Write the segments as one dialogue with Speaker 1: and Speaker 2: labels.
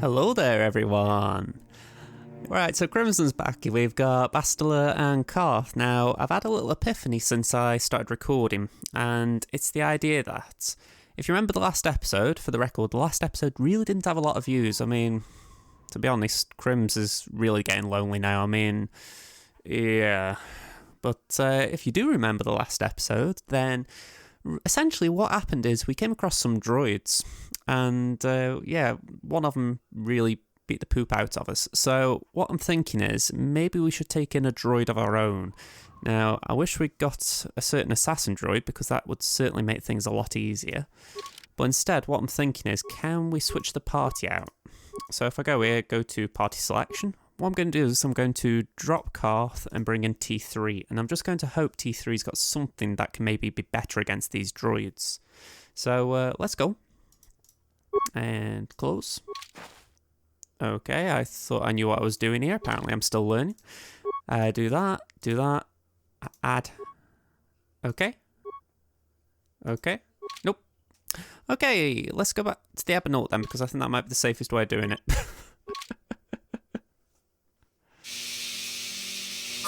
Speaker 1: Hello there, everyone. Right, so Crimson's back. We've got Bastila and Karth. Now, I've had a little epiphany since I started recording, and it's the idea that, if you remember the last episode, for the record, the last episode really didn't have a lot of views. I mean, to be honest, Crims is really getting lonely now. I mean, yeah. But if you do remember the last episode, then essentially what happened is we came across some droids, and yeah, one of them really beat the poop out of us. So what I'm thinking is maybe we should take in a droid of our own. Now, I wish we'd got a certain assassin droid because that would certainly make things a lot easier. But instead, what I'm thinking is, can we switch the party out? So if I go here, go to party selection, what I'm going to do is I'm going to drop Karth and bring in T3, and I'm just going to hope T3's got something that can maybe be better against these droids. So let's go. And close. Okay, I thought I knew what I was doing here. Apparently I'm still learning. Do that, add. Okay. Okay. Nope. Okay, let's go back to the Ebon then, because I think that might be the safest way of doing it.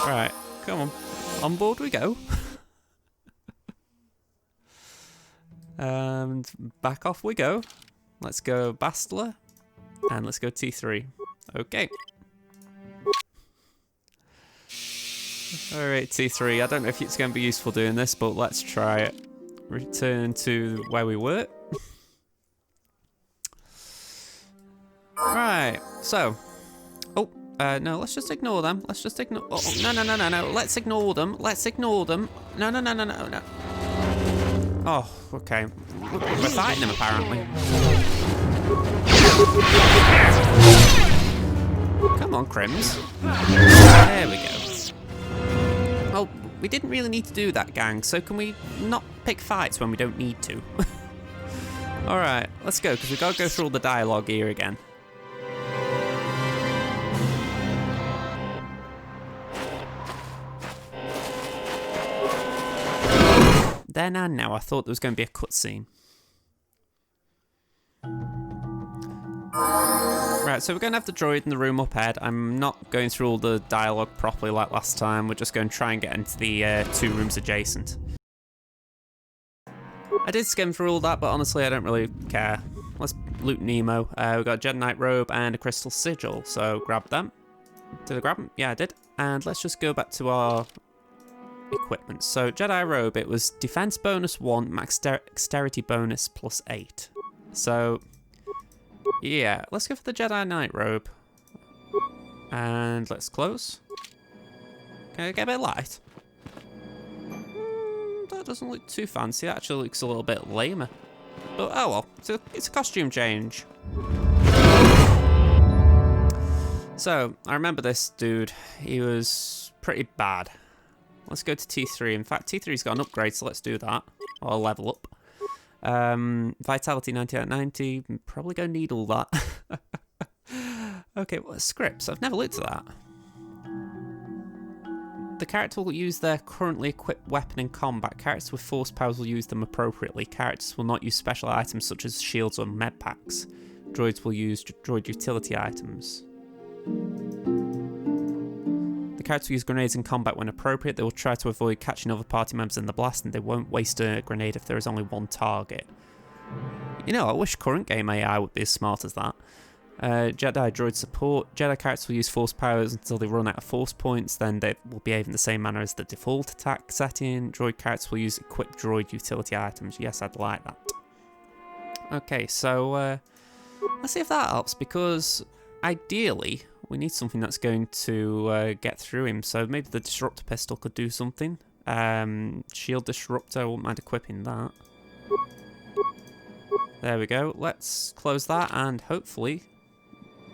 Speaker 1: Alright, come on. On board we go. And back off we go. Let's go Bastila. And let's go T3. Okay. Alright, T3. I don't know if it's going to be useful doing this, but let's try it. Return to where we were. Right, so. Oh, no, let's just ignore them. Let's just ignore. Oh, no. Let's ignore them. Let's ignore them. No. Oh, okay. We're fighting them, apparently. Come on, Crims. There we go. Well, we didn't really need to do that, gang, so can we not pick fights when we don't need to? Alright, let's go, because we've got to go through all the dialogue here again. Then and now, I thought there was going to be a cutscene. Right, so we're going to have the droid in the room up ahead. I'm not going through all the dialogue properly like last time. We're just going to try and get into the 2 rooms adjacent. I did skim through all that, but honestly, I don't really care. Let's loot Nemo. We've got a Jedi Knight robe and a crystal sigil, so grab them. Did I grab them? Yeah, I did. And let's just go back to our equipment. So, Jedi robe, it was defense bonus 1, max dexterity bonus plus 8. So, yeah, let's go for the Jedi Knight robe. And let's close. Can I get a bit light? That doesn't look too fancy. That actually looks a little bit lamer. But oh well, it's a costume change. So, I remember this dude. He was pretty bad. Let's go to T3. In fact, T3's got an upgrade, so let's do that. Or level up. Vitality 90 out of 90. Probably gonna need all that. Okay, well, scripts. I've never looked at that. The character will use their currently equipped weapon in combat. Characters with force powers will use them appropriately. Characters will not use special items such as shields or med packs. Droids will use droid utility items. The character will use grenades in combat when appropriate. They will try to avoid catching other party members in the blast, and they won't waste a grenade if there is only one target. You know, I wish current game AI would be as smart as that. Jedi droid support. Jedi characters will use force powers until they run out of force points, then they will behave in the same manner as the default attack setting. Droid characters will use equipped droid utility items. Yes, I'd like that. Okay, so let's see if that helps, because ideally we need something that's going to get through him. So maybe the disruptor pistol could do something. Shield disruptor, I wouldn't mind equipping that. There we go. Let's close that, and hopefully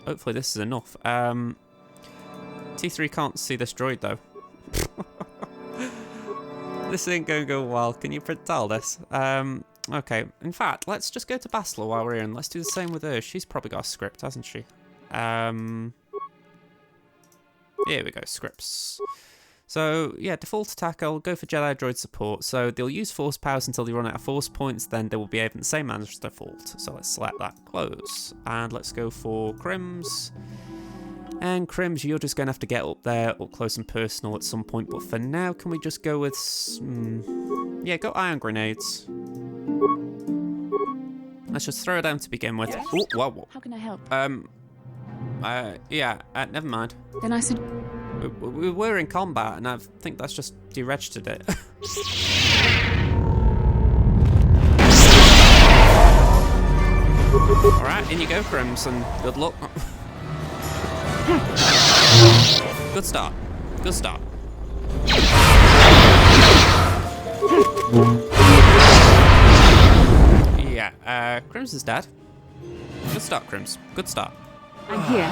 Speaker 1: this is enough. T3 can't see this droid though. This ain't gonna go well. Can you tell this? Okay. In fact, let's just go to Bastila while we're here, and let's do the same with her. She's probably got a script, hasn't she? Here we go. Scripts. So, yeah, default attack, I'll go for Jedi Droid support. So they'll use force powers until they run out of force points, then they will behave in the same manner as default. So let's select that, close. And let's go for Crims. And Crims, you're just going to have to get up there, up close and personal at some point. But for now, can we just go with... yeah, go ion grenades. Let's just throw it down to begin with.
Speaker 2: Yes.
Speaker 1: Ooh, whoa, whoa.
Speaker 2: How can I help?
Speaker 1: Yeah, never mind.
Speaker 2: Then I said...
Speaker 1: We were in combat, and I think that's just deregistered it. Alright, in you go, Crims, and good luck. Good start. Good start. Yeah, Crims is dead. Good start, Crims. Good start.
Speaker 2: I'm here.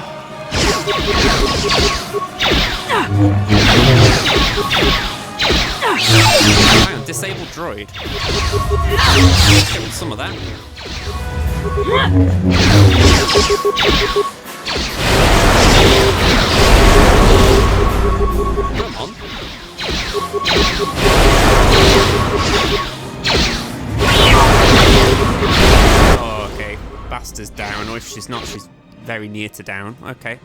Speaker 1: Hang on, disabled droid. Let's get rid of some of that. Come on. Oh, okay. Bastard's down, or if she's not, she's very near to down. Okay.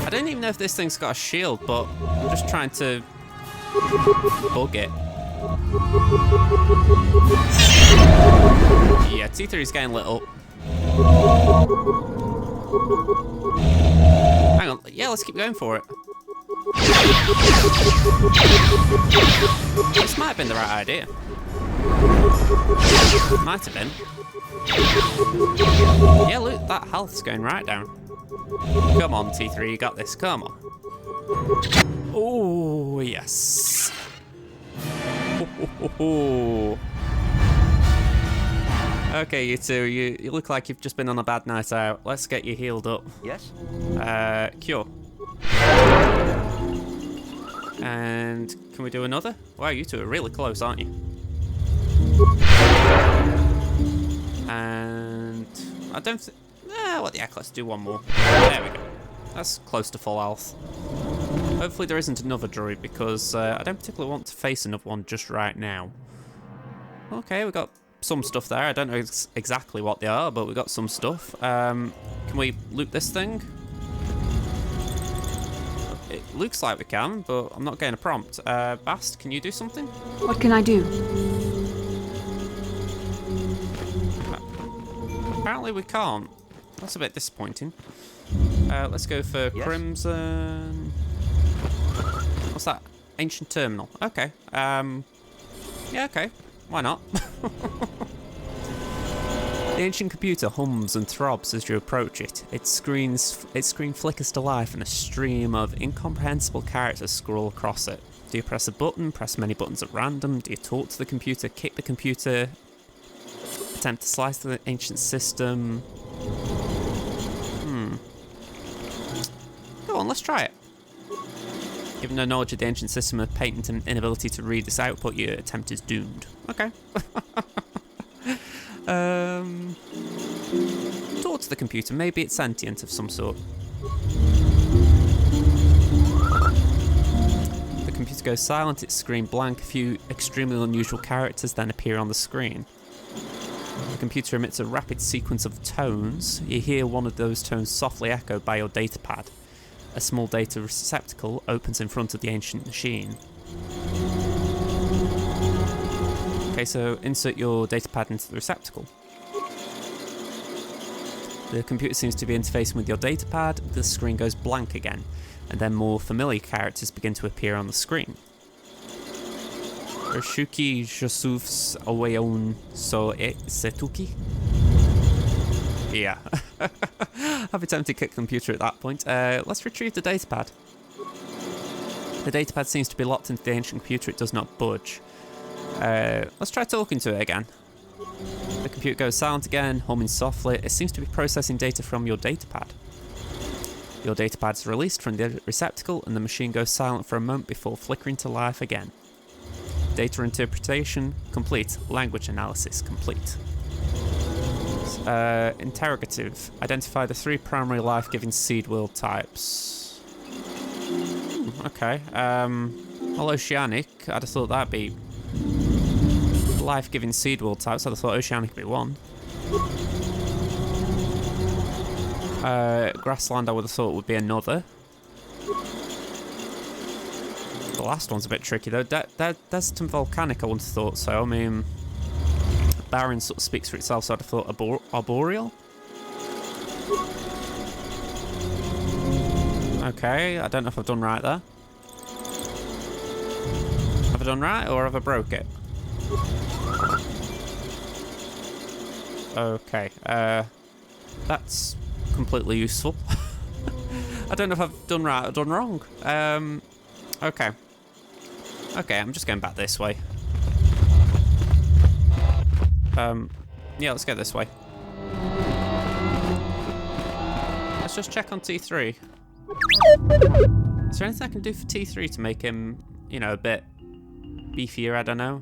Speaker 1: I don't even know if this thing's got a shield, but I'm just trying to bug it. Yeah, T3's getting lit up. Hang on, yeah, let's keep going for it. This might have been the right idea. Might have been. Yeah, look, that health's going right down. Come on, T3, you got this, come on. Oh, yes. Okay, you two, you look like you've just been on a bad night out. Let's get you healed up.
Speaker 3: Yes?
Speaker 1: Cure. And can we do another? Wow, you two are really close, aren't you? And I don't think... what the heck, let's do one more. There we go. That's close to full health. Hopefully there isn't another droid, because I don't particularly want to face another one just right now. Okay, we got some stuff there. I don't know exactly what they are, but we got some stuff. Can we loot this thing? It looks like we can, but I'm not getting a prompt. Bast, can you do something?
Speaker 2: What can I do?
Speaker 1: Apparently we can't. That's a bit disappointing. Let's go for
Speaker 3: Yes.
Speaker 1: Crimson. What's that? Ancient Terminal. Okay. Yeah, okay. Why not? The ancient computer hums and throbs as you approach it. Its screen flickers to life and a stream of incomprehensible characters scroll across it. Do you press a button, press many buttons at random? Do you talk to the computer, kick the computer, attempt to slice the ancient system? Go on, let's try it. Given no knowledge of the ancient system and patent and inability to read this output, your attempt is doomed. Okay. Talk to the computer. Maybe it's sentient of some sort. The computer goes silent, its screen blank. A few extremely unusual characters then appear on the screen. The computer emits a rapid sequence of tones. You hear one of those tones softly echoed by your datapad. A small data receptacle opens in front of the ancient machine. Okay, so insert your datapad into the receptacle. The computer seems to be interfacing with your datapad. The screen goes blank again, and then more familiar characters begin to appear on the screen. Shuki Josufs Aweon So Setuki. Yeah. I've attempted to kick the computer at that point. Let's retrieve the datapad. The datapad seems to be locked into the ancient computer. It does not budge. Let's try talking to it again. The computer goes silent again, humming softly. It seems to be processing data from your datapad. Your datapad is released from the receptacle and the machine goes silent for a moment before flickering to life again. Data interpretation complete. Language analysis complete. Interrogative. Identify the 3 primary life-giving seed world types. Okay. Well, oceanic. I'd have thought that'd be life-giving seed world types. I'd have thought oceanic would be one. Grassland, I would have thought would be another. The last one's a bit tricky though. Desert and volcanic, I wouldn't have thought so. I mean, barren sort of speaks for itself, so I'd have thought arboreal. Okay, I don't know if I've done right there. Have I done right, or have I broke it? Okay, that's completely useful. I don't know if I've done right or done wrong. Okay. Okay, I'm just going back this way. Yeah, let's go this way. Let's just check on T3. Is there anything I can do for T3 to make him, you know, a bit beefier? I don't know.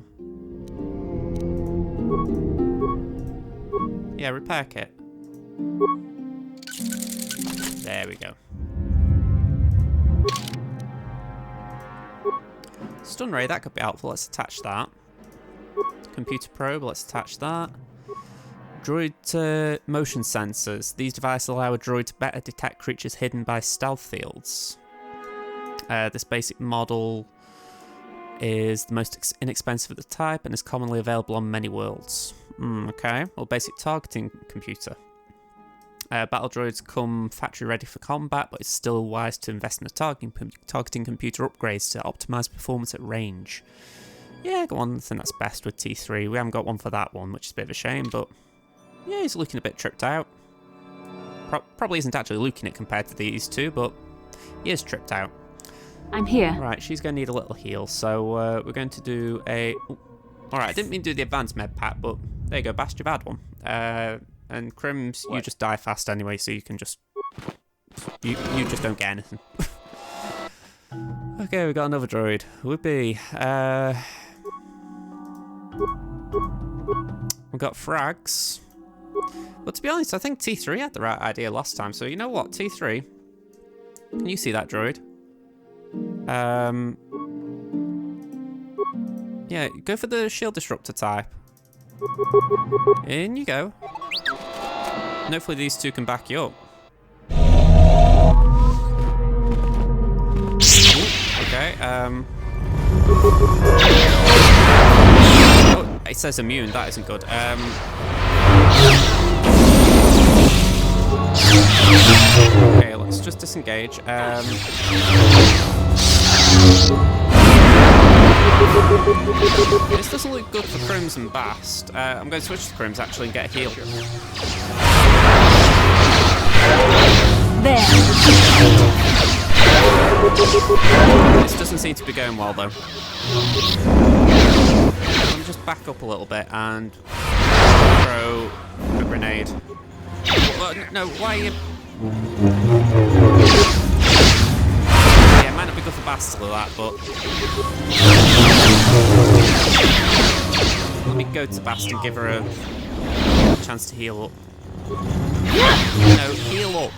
Speaker 1: Yeah, repair kit. There we go. Stun ray, that could be helpful. Let's attach that. Computer probe, let's attach that. Droid motion sensors. These devices allow a droid to better detect creatures hidden by stealth fields. This basic model is the most inexpensive of the type and is commonly available on many worlds. Okay, well, basic targeting computer. Battle droids come factory ready for combat, but it's still wise to invest in a targeting computer upgrades to optimize performance at range. Yeah, go on, I think that's best with T3. We haven't got one for that one, which is a bit of a shame, but yeah, he's looking a bit tripped out. Probably isn't actually looking it compared to these two, but he is tripped out.
Speaker 2: I'm here.
Speaker 1: Right, she's going to need a little heal, so we're going to do a... Alright, I didn't mean to do the advanced med pack, but there you go, Bast, you've had one. And Crims, you just die fast anyway, so you can just... You just don't get anything. Okay, we got another droid. Whoopee. We've got frags. But to be honest, I think T3 had the right idea last time, so you know what, T3? Can you see that droid? Yeah, go for the shield disruptor type. In you go. And hopefully these two can back you up. Okay, oh, it says immune, that isn't good. Okay, let's just disengage. This doesn't look good for Crims and Bast. I'm going to switch to Crims actually and get a heal.
Speaker 2: There.
Speaker 1: This doesn't seem to be going well though. Let me just back up a little bit and throw a grenade. Well, no, why are you... Yeah, it might not be good for Bast to do that, but... Let me go to Bast and give her a chance to heal up. No, heal up.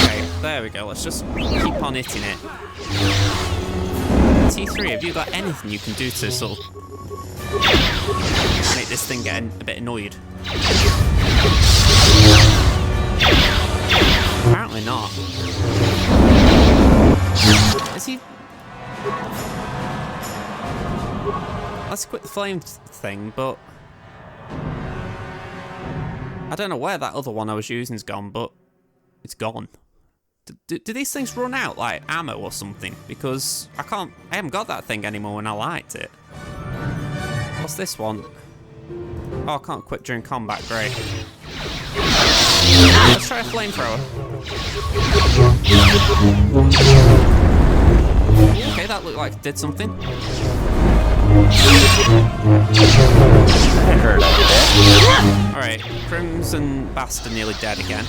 Speaker 1: Okay, there we go. Let's just keep on hitting it. T3, have you got anything you can do to sort of make this thing get a bit annoyed? Apparently not. Is he... Let's quit the flame thing, but... I don't know where that other one I was using's gone, but it's gone. Do these things run out, like ammo or something? Because I haven't got that thing anymore when I liked it. What's this one? Oh, I can't quit during combat, great. Let's try a flamethrower. Okay, that looked like it did something. Alright, Crims and Bast are nearly dead again.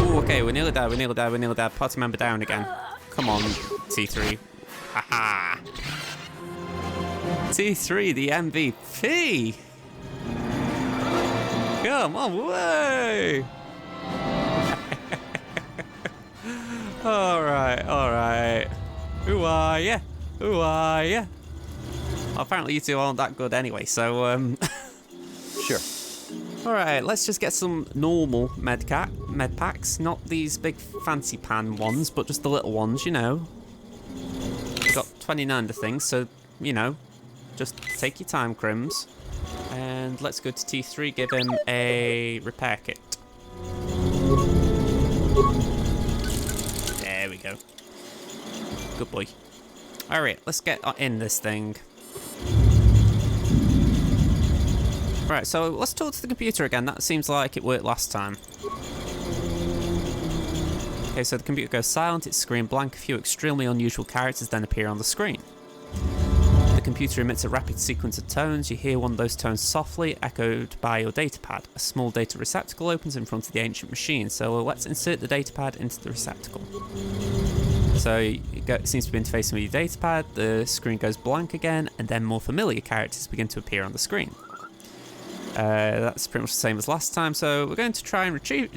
Speaker 1: Ooh, okay, we're nearly dead. Party member down again. Come on, T3. Haha. T3, the MVP. Come on, way. Alright. Who are ya? Apparently you two aren't that good anyway, so
Speaker 3: Sure.
Speaker 1: Alright, let's just get some normal med packs, not these big fancy pan ones, but just the little ones, you know. We've got 29 of things, so, you know, just take your time, Crims. And let's go to T3, give him a repair kit. There we go. Good boy. Alright, let's get in this thing. Right, so let's talk to the computer again. That seems like it worked last time. Okay, so the computer goes silent, its screen blank, a few extremely unusual characters then appear on the screen. The computer emits a rapid sequence of tones. You hear one of those tones softly, echoed by your datapad. A small data receptacle opens in front of the ancient machine, so let's insert the datapad into the receptacle. So it seems to be interfacing with your datapad, the screen goes blank again, and then more familiar characters begin to appear on the screen. That's pretty much the same as last time, so we're going to try and retrieve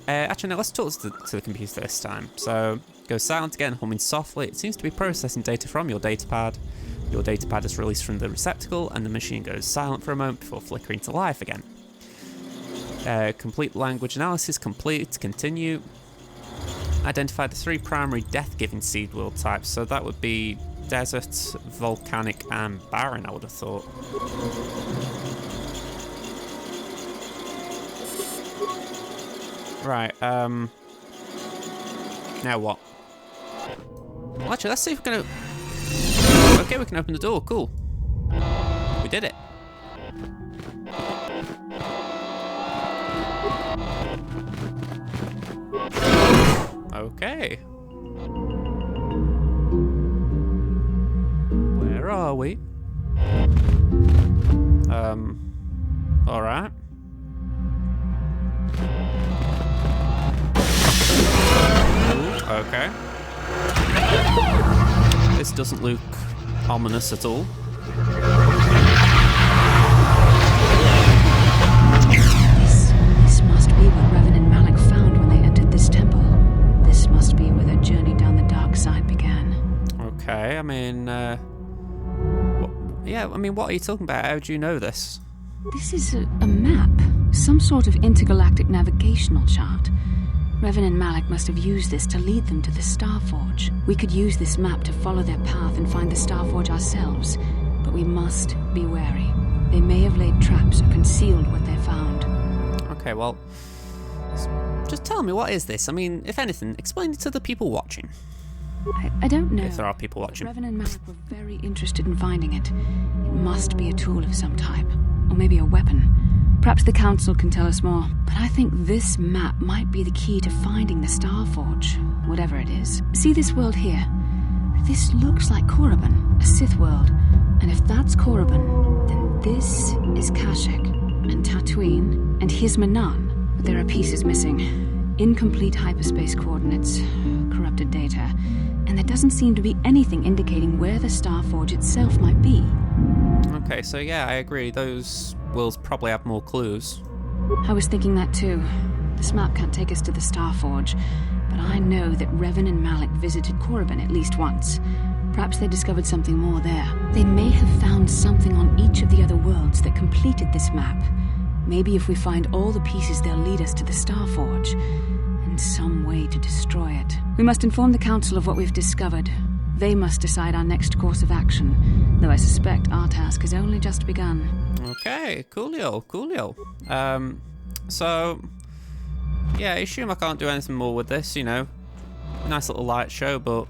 Speaker 1: actually no, let's talk to the computer this time. So, go silent again, humming softly. It seems to be processing data from your datapad. Your datapad is released from the receptacle, and the machine goes silent for a moment before flickering to life again. Complete language analysis complete, continue. Identify the 3 primary death-giving seed world types, so that would be desert, volcanic, and barren, I would have thought. Right, now what? Well, actually, let's see if we can... Okay, we can open the door, cool. We did it. Okay. Where are we? Alright. Okay. This doesn't look ominous at all.
Speaker 2: This must be what Revan and Malik found when they entered this temple. This must be where their journey down the dark side began.
Speaker 1: Okay, I mean, what are you talking about? How do you know this?
Speaker 2: This is a map. Some sort of intergalactic navigational chart. Revan and Malik must have used this to lead them to the Starforge. We could use this map to follow their path and find the Starforge ourselves, but we must be wary. They may have laid traps or concealed what they found.
Speaker 1: Okay, well, just tell me, what is this? I mean, if anything, explain it to the people watching.
Speaker 2: I don't know.
Speaker 1: If there are people watching.
Speaker 2: Revan and Malik were very interested in finding it. It must be a tool of some type, or maybe a weapon. Perhaps the Council can tell us more, but I think this map might be the key to finding the Starforge, whatever it is. See this world here? This looks like Korriban, a Sith world. And if that's Korriban, then this is Kashyyyk, and Tatooine, and Hizmanan. But there are pieces missing. Incomplete hyperspace coordinates, corrupted data, and there doesn't seem to be anything indicating where the Starforge itself might be.
Speaker 1: Okay, so yeah, I agree. Those worlds probably have more clues.
Speaker 2: I was thinking that too. This map can't take us to the Starforge, but I know that Revan and Malik visited Korriban at least once. Perhaps they discovered something more there. They may have found something on each of the other worlds that completed this map. Maybe if we find all the pieces, they'll lead us to the Starforge, and some way to destroy it. We must inform the Council of what we've discovered. They must decide our next course of action, though I suspect our task has only just begun.
Speaker 1: Okay, coolio. So, yeah, I assume I can't do anything more with this, you know. Nice little light show, but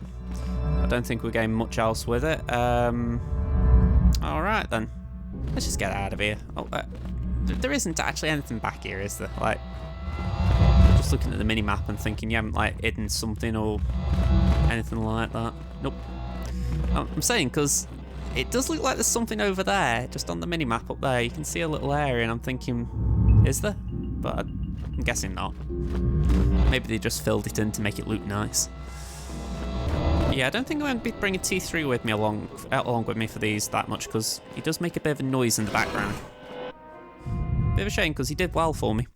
Speaker 1: I don't think we're getting much else with it. Alright then. Let's just get out of here. Oh, there isn't actually anything back here, is there? Like, just looking at the mini-map and thinking you haven't, like, hidden something or anything like that. Nope. I'm saying, because it does look like there's something over there, just on the mini-map up there. You can see a little area, and I'm thinking, is there? But I'm guessing not. Maybe they just filled it in to make it look nice. Yeah, I don't think I'm going to be bringing T3 with me along with me for these that much, because he does make a bit of a noise in the background. Bit of a shame, because he did well for me.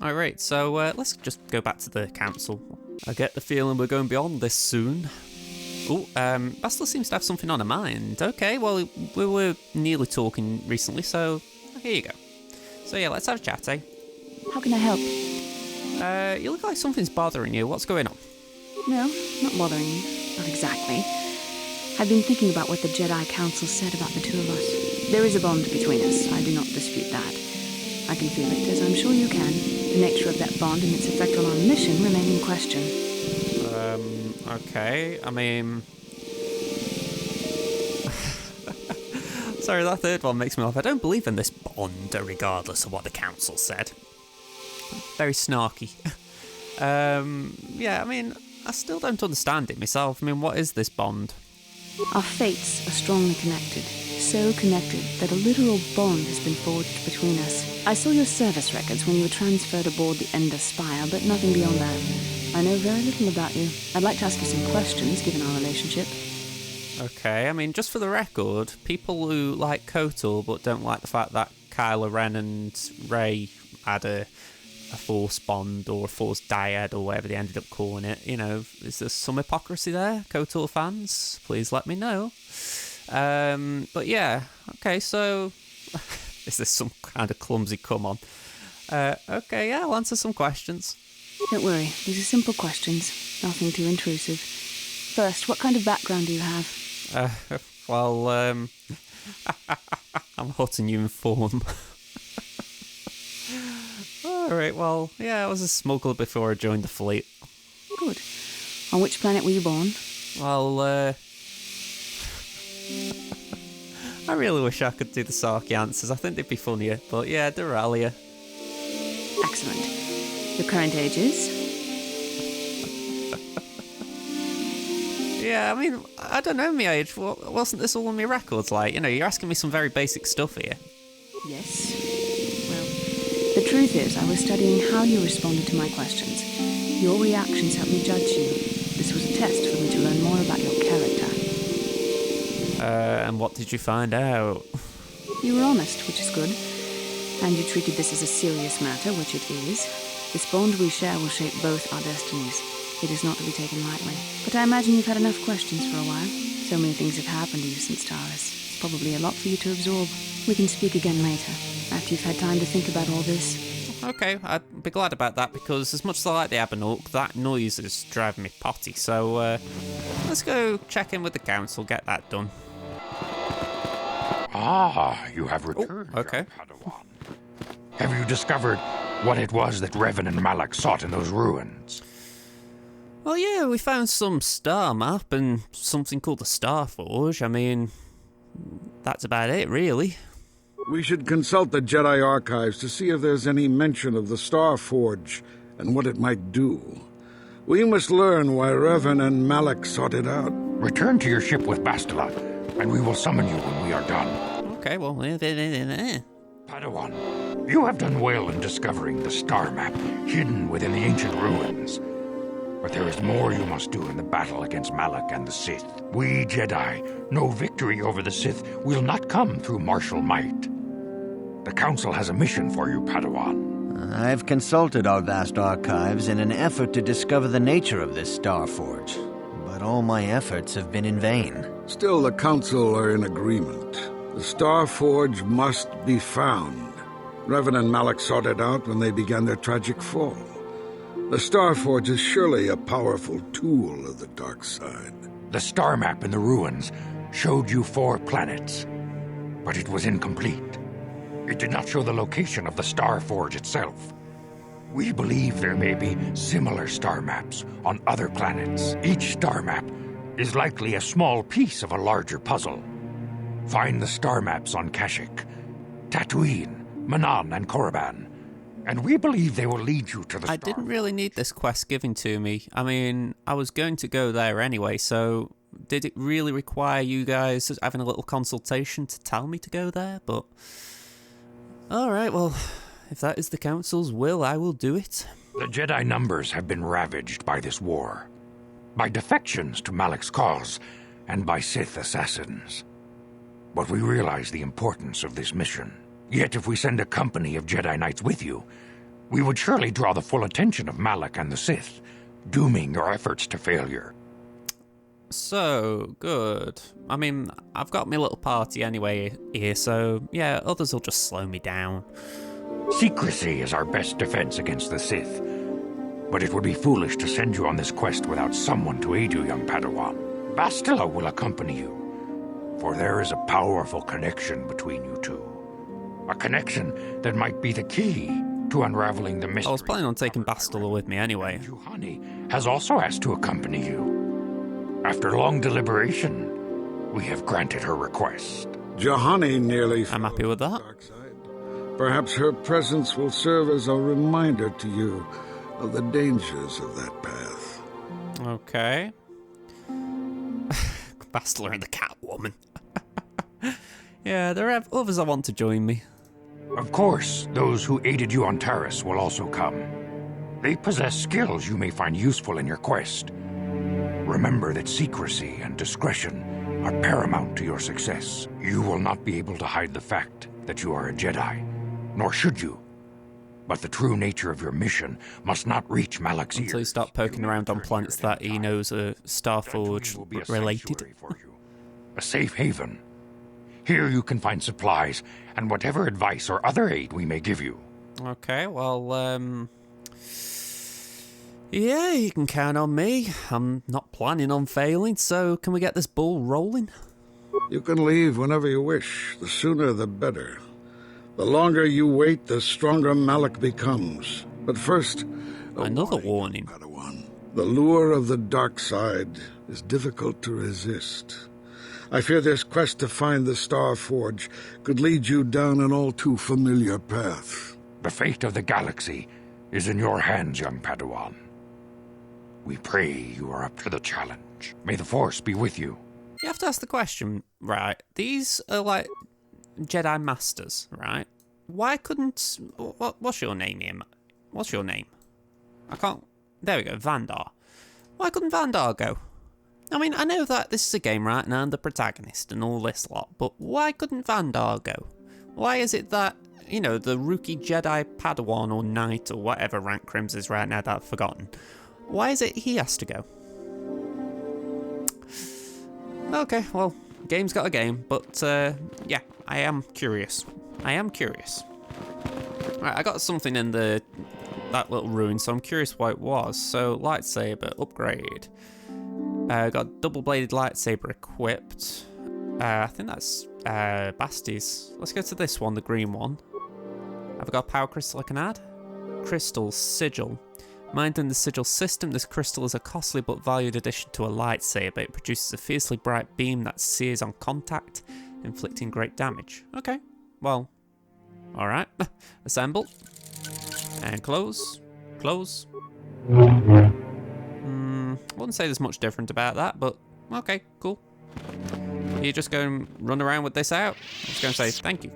Speaker 1: Alright, so let's just go back to the council. I get the feeling we're going beyond this soon. Oh, Bastila seems to have something on her mind. Okay, well, we were nearly talking recently, so here you go. So yeah, let's have a chat, eh?
Speaker 2: How can I help?
Speaker 1: You look like something's bothering you. What's going on?
Speaker 2: No, not bothering you. Not exactly. I've been thinking about what the Jedi Council said about the two of us. There is a bond between us. I do not dispute that. I can feel it, as I'm sure you can. The nature of that bond and its effect on our mission remain in question.
Speaker 1: Okay. I mean... Sorry, that third one makes me laugh. I don't believe in this bond, regardless of what the council said. Very snarky. Yeah, I mean, I still don't understand it myself. I mean, what is this bond?
Speaker 2: Our fates are strongly connected. So connected that a literal bond has been forged between us. I saw your service records when you were transferred aboard the Ender Spire, but nothing beyond that. I know very little about you. I'd like to ask you some questions, given our relationship.
Speaker 1: Okay, I mean, just for the record, people who like KOTOR but don't like the fact that Kylo Ren and Rey had a Force bond or a Force dyad or whatever they ended up calling it, you know, is there some hypocrisy there, KOTOR fans? Please let me know. But yeah, okay, so is this some kind of clumsy come on? Okay, yeah, I'll answer some questions.
Speaker 2: Don't worry, these are simple questions, nothing too intrusive. First, what kind of background do you have?
Speaker 1: Well, I'm hot and you inform. Alright, well, yeah, I was a smuggler before I joined the fleet.
Speaker 2: Good. On which planet were you born?
Speaker 1: Well, I really wish I could do the Sarky answers. I think they'd be funnier. But yeah, Duralia.
Speaker 2: Excellent. Your current age is?
Speaker 1: Yeah, I mean, I don't know my age. Wasn't this all on my records? Like, you know, you're asking me some very basic stuff here.
Speaker 2: Yes. Well, the truth is, I was studying how you responded to my questions. Your reactions helped me judge you. This was a test for me to learn more about your character.
Speaker 1: And what did you find out?
Speaker 2: You were honest, which is good. And you treated this as a serious matter, which it is. This bond we share will shape both our destinies. It is not to be taken lightly. But I imagine you've had enough questions for a while. So many things have happened to you since Taris. It's probably a lot for you to absorb. We can speak again later, after you've had time to think about all this.
Speaker 1: Okay, I'd be glad about that, because as much as I like the Ebon, that noise is driving me potty. So, let's go check in with the council, get that done.
Speaker 3: Ah, you have returned,
Speaker 1: okay.
Speaker 3: Padawan. Have you discovered what it was that Revan and Malak sought in those ruins?
Speaker 1: Well, yeah, we found some star map and something called the Star Forge. I mean, that's about it, really.
Speaker 4: We should consult the Jedi archives to see if there's any mention of the Star Forge and what it might do. We must learn why Revan and Malak sought it out.
Speaker 3: Return to your ship with Bastila, and we will summon you when we are done.
Speaker 1: Okay, well,
Speaker 3: Padawan, you have done well in discovering the star map hidden within the ancient ruins. But there is more you must do in the battle against Malak and the Sith. We Jedi know victory over the Sith will not come through martial might. The Council has a mission for you, Padawan.
Speaker 5: I've consulted our vast archives in an effort to discover the nature of this Star Forge, but all my efforts have been in vain.
Speaker 4: Still, the Council are in agreement. The Star Forge must be found. Revan and Malak sought it out when they began their tragic fall. The Star Forge is surely a powerful tool of the dark side.
Speaker 3: The star map in the ruins showed you 4 planets, but it was incomplete. It did not show the location of the Star Forge itself. We believe there may be similar star maps on other planets. Each star map is likely a small piece of a larger puzzle. Find the star maps on Kashyyyk, Tatooine, Manan, and Korriban, and we believe they will lead you to the Star Forge.
Speaker 1: I didn't really need this quest given to me. I mean, I was going to go there anyway, so did it really require you guys having a little consultation to tell me to go there? But, alright, well, if that is the Council's will, I will do it.
Speaker 3: The Jedi numbers have been ravaged by this war, by defections to Malak's cause, and by Sith assassins. But we realize the importance of this mission. Yet if we send a company of Jedi Knights with you, we would surely draw the full attention of Malak and the Sith, dooming your efforts to failure.
Speaker 1: So, good. I mean, I've got my little party anyway here, so yeah, others will just slow me down.
Speaker 3: Secrecy is our best defense against the Sith. But it would be foolish to send you on this quest without someone to aid you, young Padawan. Bastila will accompany you, for there is a powerful connection between you two. A connection that might be the key to unraveling the mystery.
Speaker 1: I was planning on taking Bastila with me anyway.
Speaker 3: Juhani has also asked to accompany you. After long deliberation, we have granted her request.
Speaker 4: Juhani nearly
Speaker 1: I'm happy with that.
Speaker 4: dark side. Perhaps her presence will serve as a reminder to you of the dangers of that path.
Speaker 1: Okay. Bastila and the Catwoman. Yeah, there are others I want to join me.
Speaker 3: Of course, those who aided you on Taris will also come. They possess skills you may find useful in your quest. Remember that secrecy and discretion are paramount to your success. You will not be able to hide the fact that you are a Jedi, nor should you. But the true nature of your mission must not reach Malak's ears.
Speaker 1: Until you start poking around on planets that he knows are Starforge
Speaker 3: Dantooine will be a
Speaker 1: related.
Speaker 3: sanctuary for you, a safe haven. Here you can find supplies and whatever advice or other aid we may give you.
Speaker 1: Okay, well, yeah, you can count on me. I'm not planning on failing, so can we get this ball rolling?
Speaker 4: You can leave whenever you wish. The sooner the better. The longer you wait, the stronger Malak becomes. But first,
Speaker 1: Another warning.
Speaker 4: Padawan. The lure of the dark side is difficult to resist. I fear this quest to find the Star Forge could lead you down an all too familiar path.
Speaker 3: The fate of the galaxy is in your hands, young Padawan. We pray you are up to the challenge. May the Force be with you.
Speaker 1: You have to ask the question, right? These are like Jedi Masters, right? Why couldn't... What's your name, Ian? What's your name? I can't... There we go, Vandar. Why couldn't Vandar go? I mean, I know that this is a game, right, and I'm the protagonist and all this lot, but why couldn't Vandar go? Why is it that, you know, the rookie Jedi Padawan or Knight or whatever rank Crims is right now that I've forgotten, why is it he has to go? Okay, well, game's got a game, but yeah, I am curious. I am curious. Right, I got something in that little ruin, so I'm curious what it was. So, lightsaber, upgrade. Got double-bladed lightsaber equipped. I think that's Basti's. Let's go to this one, the green one. Have I got a power crystal I can add? Crystal, sigil. Mined in the sigil system, this crystal is a costly but valued addition to a lightsaber. It produces a fiercely bright beam that sears on contact, inflicting great damage. Okay, well, alright. Assemble. And close. Close. Wouldn't say there's much different about that, but okay, cool. You just go and run around with this out. I was going to say thank you.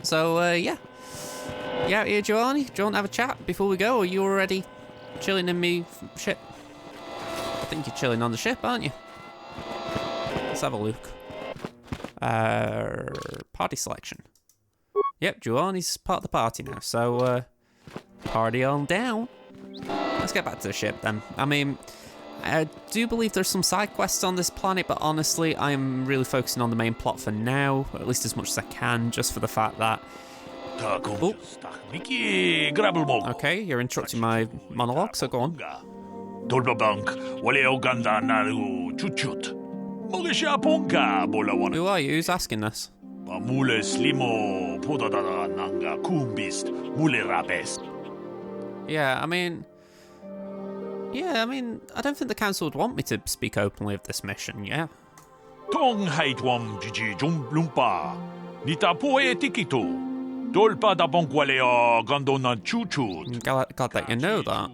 Speaker 1: So, yeah. You out here, Giovanni? Do you want to have a chat before we go, or are you already chilling in me ship? I think you're chilling on the ship, aren't you? Let's have a look. Party selection. Yep, Giovanni's part of the party now, so, party on down. Let's get back to the ship, then. I mean, I do believe there's some side quests on this planet, but honestly, I'm really focusing on the main plot for now, at least as much as I can, just for the fact that... Oh. Okay, you're interrupting my monologue, so go on. Who are you? Who's asking this? Yeah, I mean, I don't think the council would want me to speak openly of this mission, yeah.
Speaker 6: Glad
Speaker 1: that you know that.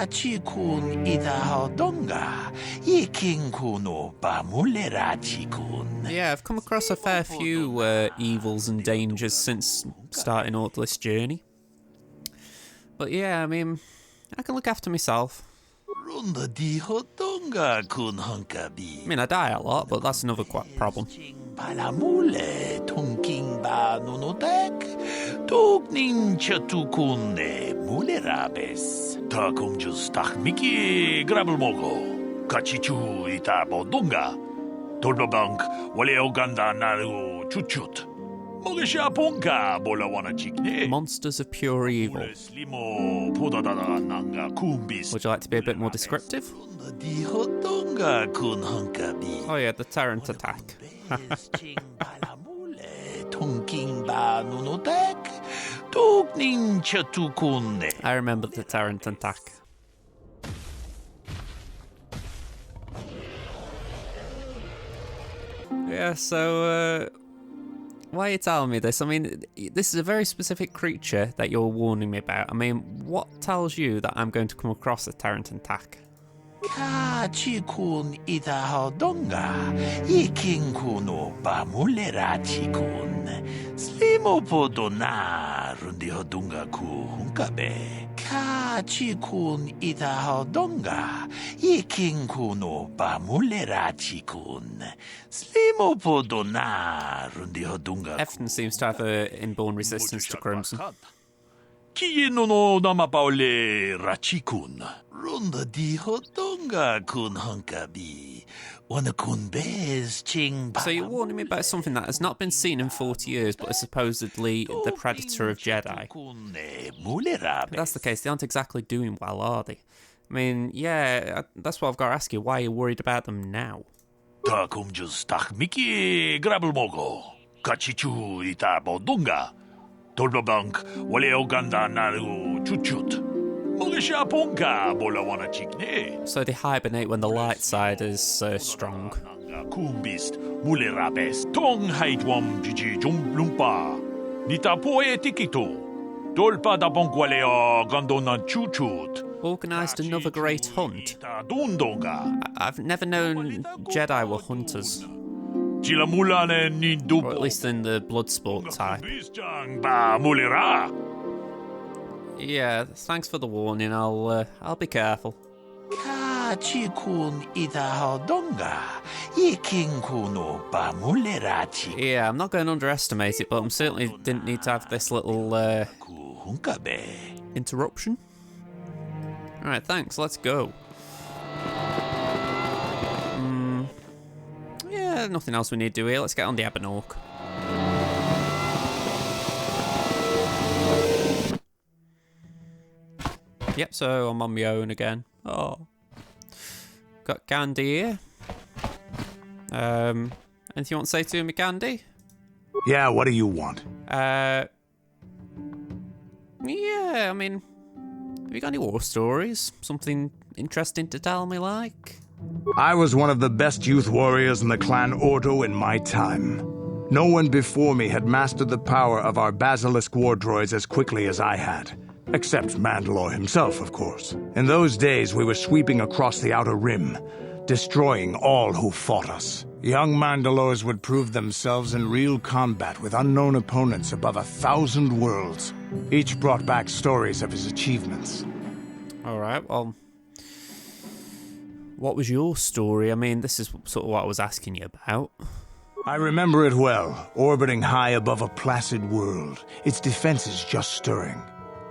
Speaker 6: chikun idahadonga, yiking kuno bamulera chikun.
Speaker 1: Yeah, I've come across a fair few evils and dangers since starting out this journey. But yeah, I mean, I can look after myself.
Speaker 6: Runda di hodonga kun hunkabi.
Speaker 1: I mean, I die a lot, but that's another problem.
Speaker 6: Palamule tonking ba nunotek, togning chatukune mulerabes. Takum just miki grabelmogo, kachichu itabo dunga. Tolbabank wale oganda naru chuchut. Mogisha ponka bolawana chikne.
Speaker 1: Monsters of pure evil. Would you like to be a bit more descriptive? Oh yeah, the Tyrant attack. I remember the Tyrant attack. Yeah, so, why are you telling me this? I mean, this is a very specific creature that you're warning me about. I mean, what tells you that I'm going to come across a Tyrant attack?
Speaker 6: Chikun idahadonga, yiking kuno bamulera chikun. Slimo podona rundi hodunga ku hunkabe. Chikun idahadonga, yiking kuno bamulera chikun. Slimo podona rundi hodunga.
Speaker 1: Efton seems to have an inborn resistance to Crimson.
Speaker 6: Kiino no namapaule rachikun. Runda di hodonga kun hunkabi. Wana kun bez ching.
Speaker 1: So you're warning me about something that has not been seen in 40 years, but is supposedly the predator of Jedi. If that's the case, they aren't exactly doing well, are they? I mean, yeah, that's what I've got to ask you. Why are you worried about them now?
Speaker 6: Takum just miki grabelmogo. Kachichu itabo dunga. Tolbabank wale oganda naru chuchut. Mogisha ponka bolawana chikne.
Speaker 1: So they hibernate when the light side is strong.
Speaker 6: Kumbist mulerabes tong haitwam jiji jumblumpa. Nita poe tikito. Dolpa da bonkwaleo gandona chuchut.
Speaker 1: Organised another great hunt. I've never known Jedi were hunters. Or at least in the blood sport type. Yeah, thanks for the warning. I'll be careful. Yeah, I'm not going to underestimate it, but I certainly didn't need to have this little interruption. Alright, thanks, let's go. Yeah, nothing else we need to do here. Let's get on the Ebon. Yep, so I'm on my own again. Oh. Got Gandhi here. Anything you want to say to me, Gandhi?
Speaker 7: Yeah, what do you want?
Speaker 1: Yeah, I mean, have you got any war stories? Something interesting to tell me, like?
Speaker 7: I was one of the best youth warriors in the clan Ordo in my time. No one before me had mastered the power of our basilisk war droids as quickly as I had. Except Mandalore himself, of course. In those days, we were sweeping across the Outer Rim, destroying all who fought us. Young Mandalores would prove themselves in real combat with unknown opponents above 1,000 worlds. Each brought back stories of his achievements.
Speaker 1: Alright, well, what was your story? I mean, this is sort of what I was asking you about.
Speaker 7: I remember it well, orbiting high above a placid world, its defenses just stirring.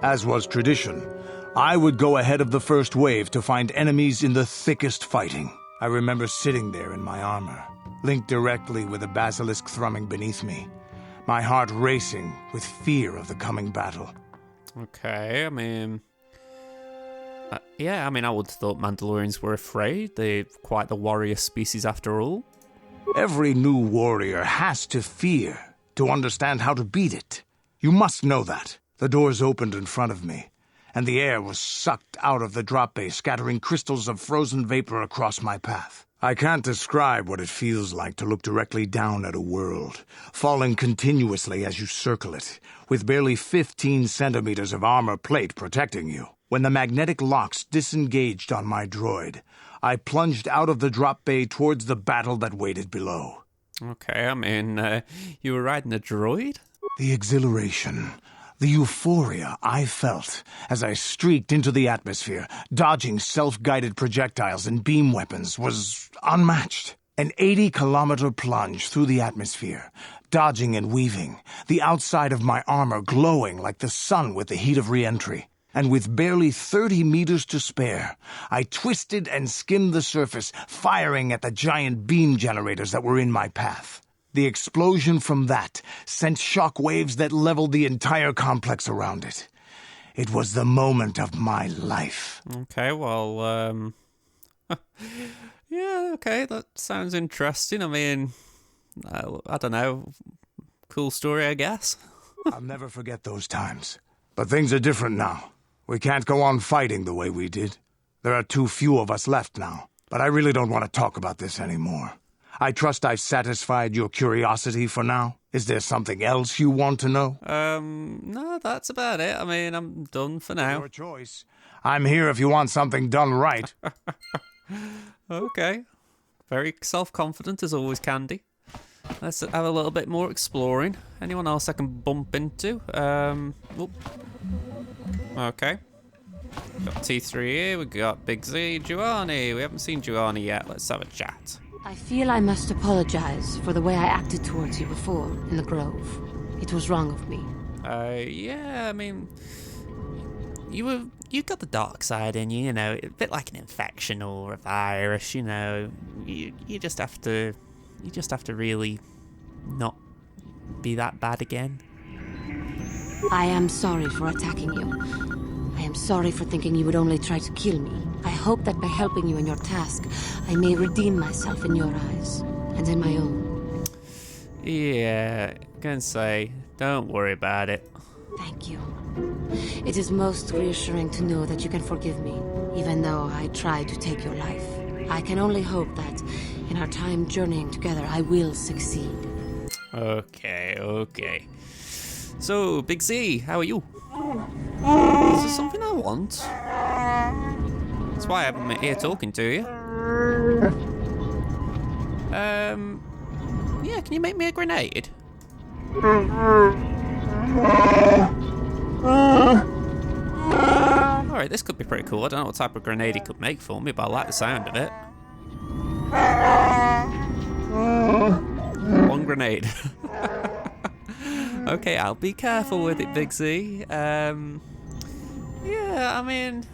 Speaker 7: As was tradition, I would go ahead of the first wave to find enemies in the thickest fighting. I remember sitting there in my armor, linked directly with a basilisk thrumming beneath me, my heart racing with fear of the coming battle.
Speaker 1: Okay, I mean... yeah, I mean, I would have thought Mandalorians were afraid. They're quite the warrior species after all.
Speaker 7: Every new warrior has to fear to understand how to beat it. You must know that. The doors opened in front of me, and the air was sucked out of the drop bay, scattering crystals of frozen vapor across my path. I can't describe what it feels like to look directly down at a world, falling continuously as you circle it, with barely 15 centimeters of armor plate protecting you. When the magnetic locks disengaged on my droid, I plunged out of the drop bay towards the battle that waited below.
Speaker 1: Okay, I mean, you were riding a droid?
Speaker 7: The exhilaration, the euphoria I felt as I streaked into the atmosphere, dodging self-guided projectiles and beam weapons, was unmatched. An 80-kilometer plunge through the atmosphere, dodging and weaving, the outside of my armor glowing like the sun with the heat of re-entry. And with barely 30 meters to spare, I twisted and skimmed the surface, firing at the giant beam generators that were in my path. The explosion from that sent shock waves that leveled the entire complex around it. It was the moment of my life.
Speaker 1: Okay, well, yeah, okay, that sounds interesting. I mean, I don't know, cool story, I guess.
Speaker 7: I'll never forget those times. But things are different now. We can't go on fighting the way we did. There are too few of us left now. But I really don't want to talk about this anymore. I trust I've satisfied your curiosity for now. Is there something else you want to know?
Speaker 1: No, that's about it. I mean, I'm done for now.
Speaker 7: Your choice. I'm here if you want something done right.
Speaker 1: Okay. Very self-confident as always, Candy. Let's have a little bit more exploring. Anyone else I can bump into? Oop. Okay. Got T3 here, we got Big Z, Juani. We haven't seen Juani yet. Let's have a chat.
Speaker 8: I feel I must apologize for the way I acted towards you before in the Grove. It was wrong of me.
Speaker 1: Yeah, I mean, you got the dark side in you, you know, a bit like an infection or a virus, you know. You just have to really not be that bad again.
Speaker 8: I am sorry for attacking you. I am sorry for thinking you would only try to kill me. I hope that by helping you in your task, I may redeem myself in your eyes, and in my own.
Speaker 1: Yeah, I'm gonna say, don't worry about it.
Speaker 8: Thank you. It is most reassuring to know that you can forgive me, even though I tried to take your life. I can only hope that, in our time journeying together, I will succeed.
Speaker 1: Okay. So, Big Z, how are you? Is there something I want? That's why I'm here talking to you. Yeah, can you make me a grenade? Alright, this could be pretty cool. I don't know what type of grenade he could make for me, but I like the sound of it. One grenade. Okay, I'll be careful with it, Big Z. Yeah, I mean,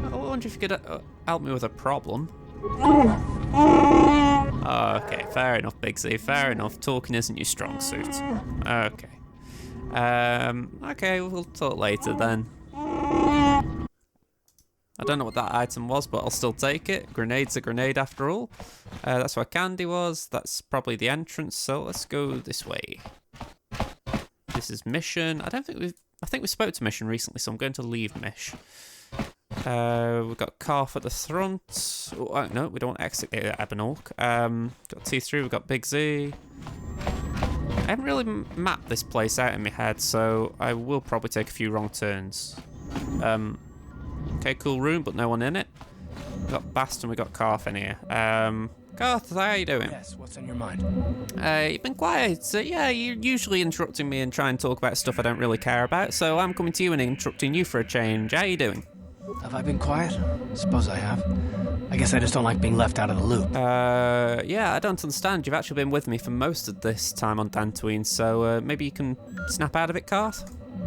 Speaker 1: I wonder if you could help me with a problem. Okay, fair enough, Big Z, fair enough. Talking isn't your strong suit. Okay. Okay, we'll talk later then. I don't know what that item was, but I'll still take it. Grenade's a grenade after all. That's where Candy was. That's probably the entrance, so let's go this way. This is mission. I think we spoke to mission recently, so I'm going to leave Mish. We've got Carf at the front. Oh, no, we don't want to exit the Ebon. Got T3, we've got Big Z. I haven't really mapped this place out in my head, so I will probably take a few wrong turns. Okay, cool room, but no one in it. We've got Bast and we've got Carf in here. Garth, how you doing?
Speaker 9: Yes, what's on your mind?
Speaker 1: You've been quiet. Yeah, you're usually interrupting me and trying to talk about stuff I don't really care about, so I'm coming to you and interrupting you for a change. How you doing?
Speaker 9: Have I been quiet? Suppose I have. I guess I just don't like being left out of the loop.
Speaker 1: Yeah, I don't understand. You've actually been with me for most of this time on Dantooine, so maybe you can snap out of it, Garth?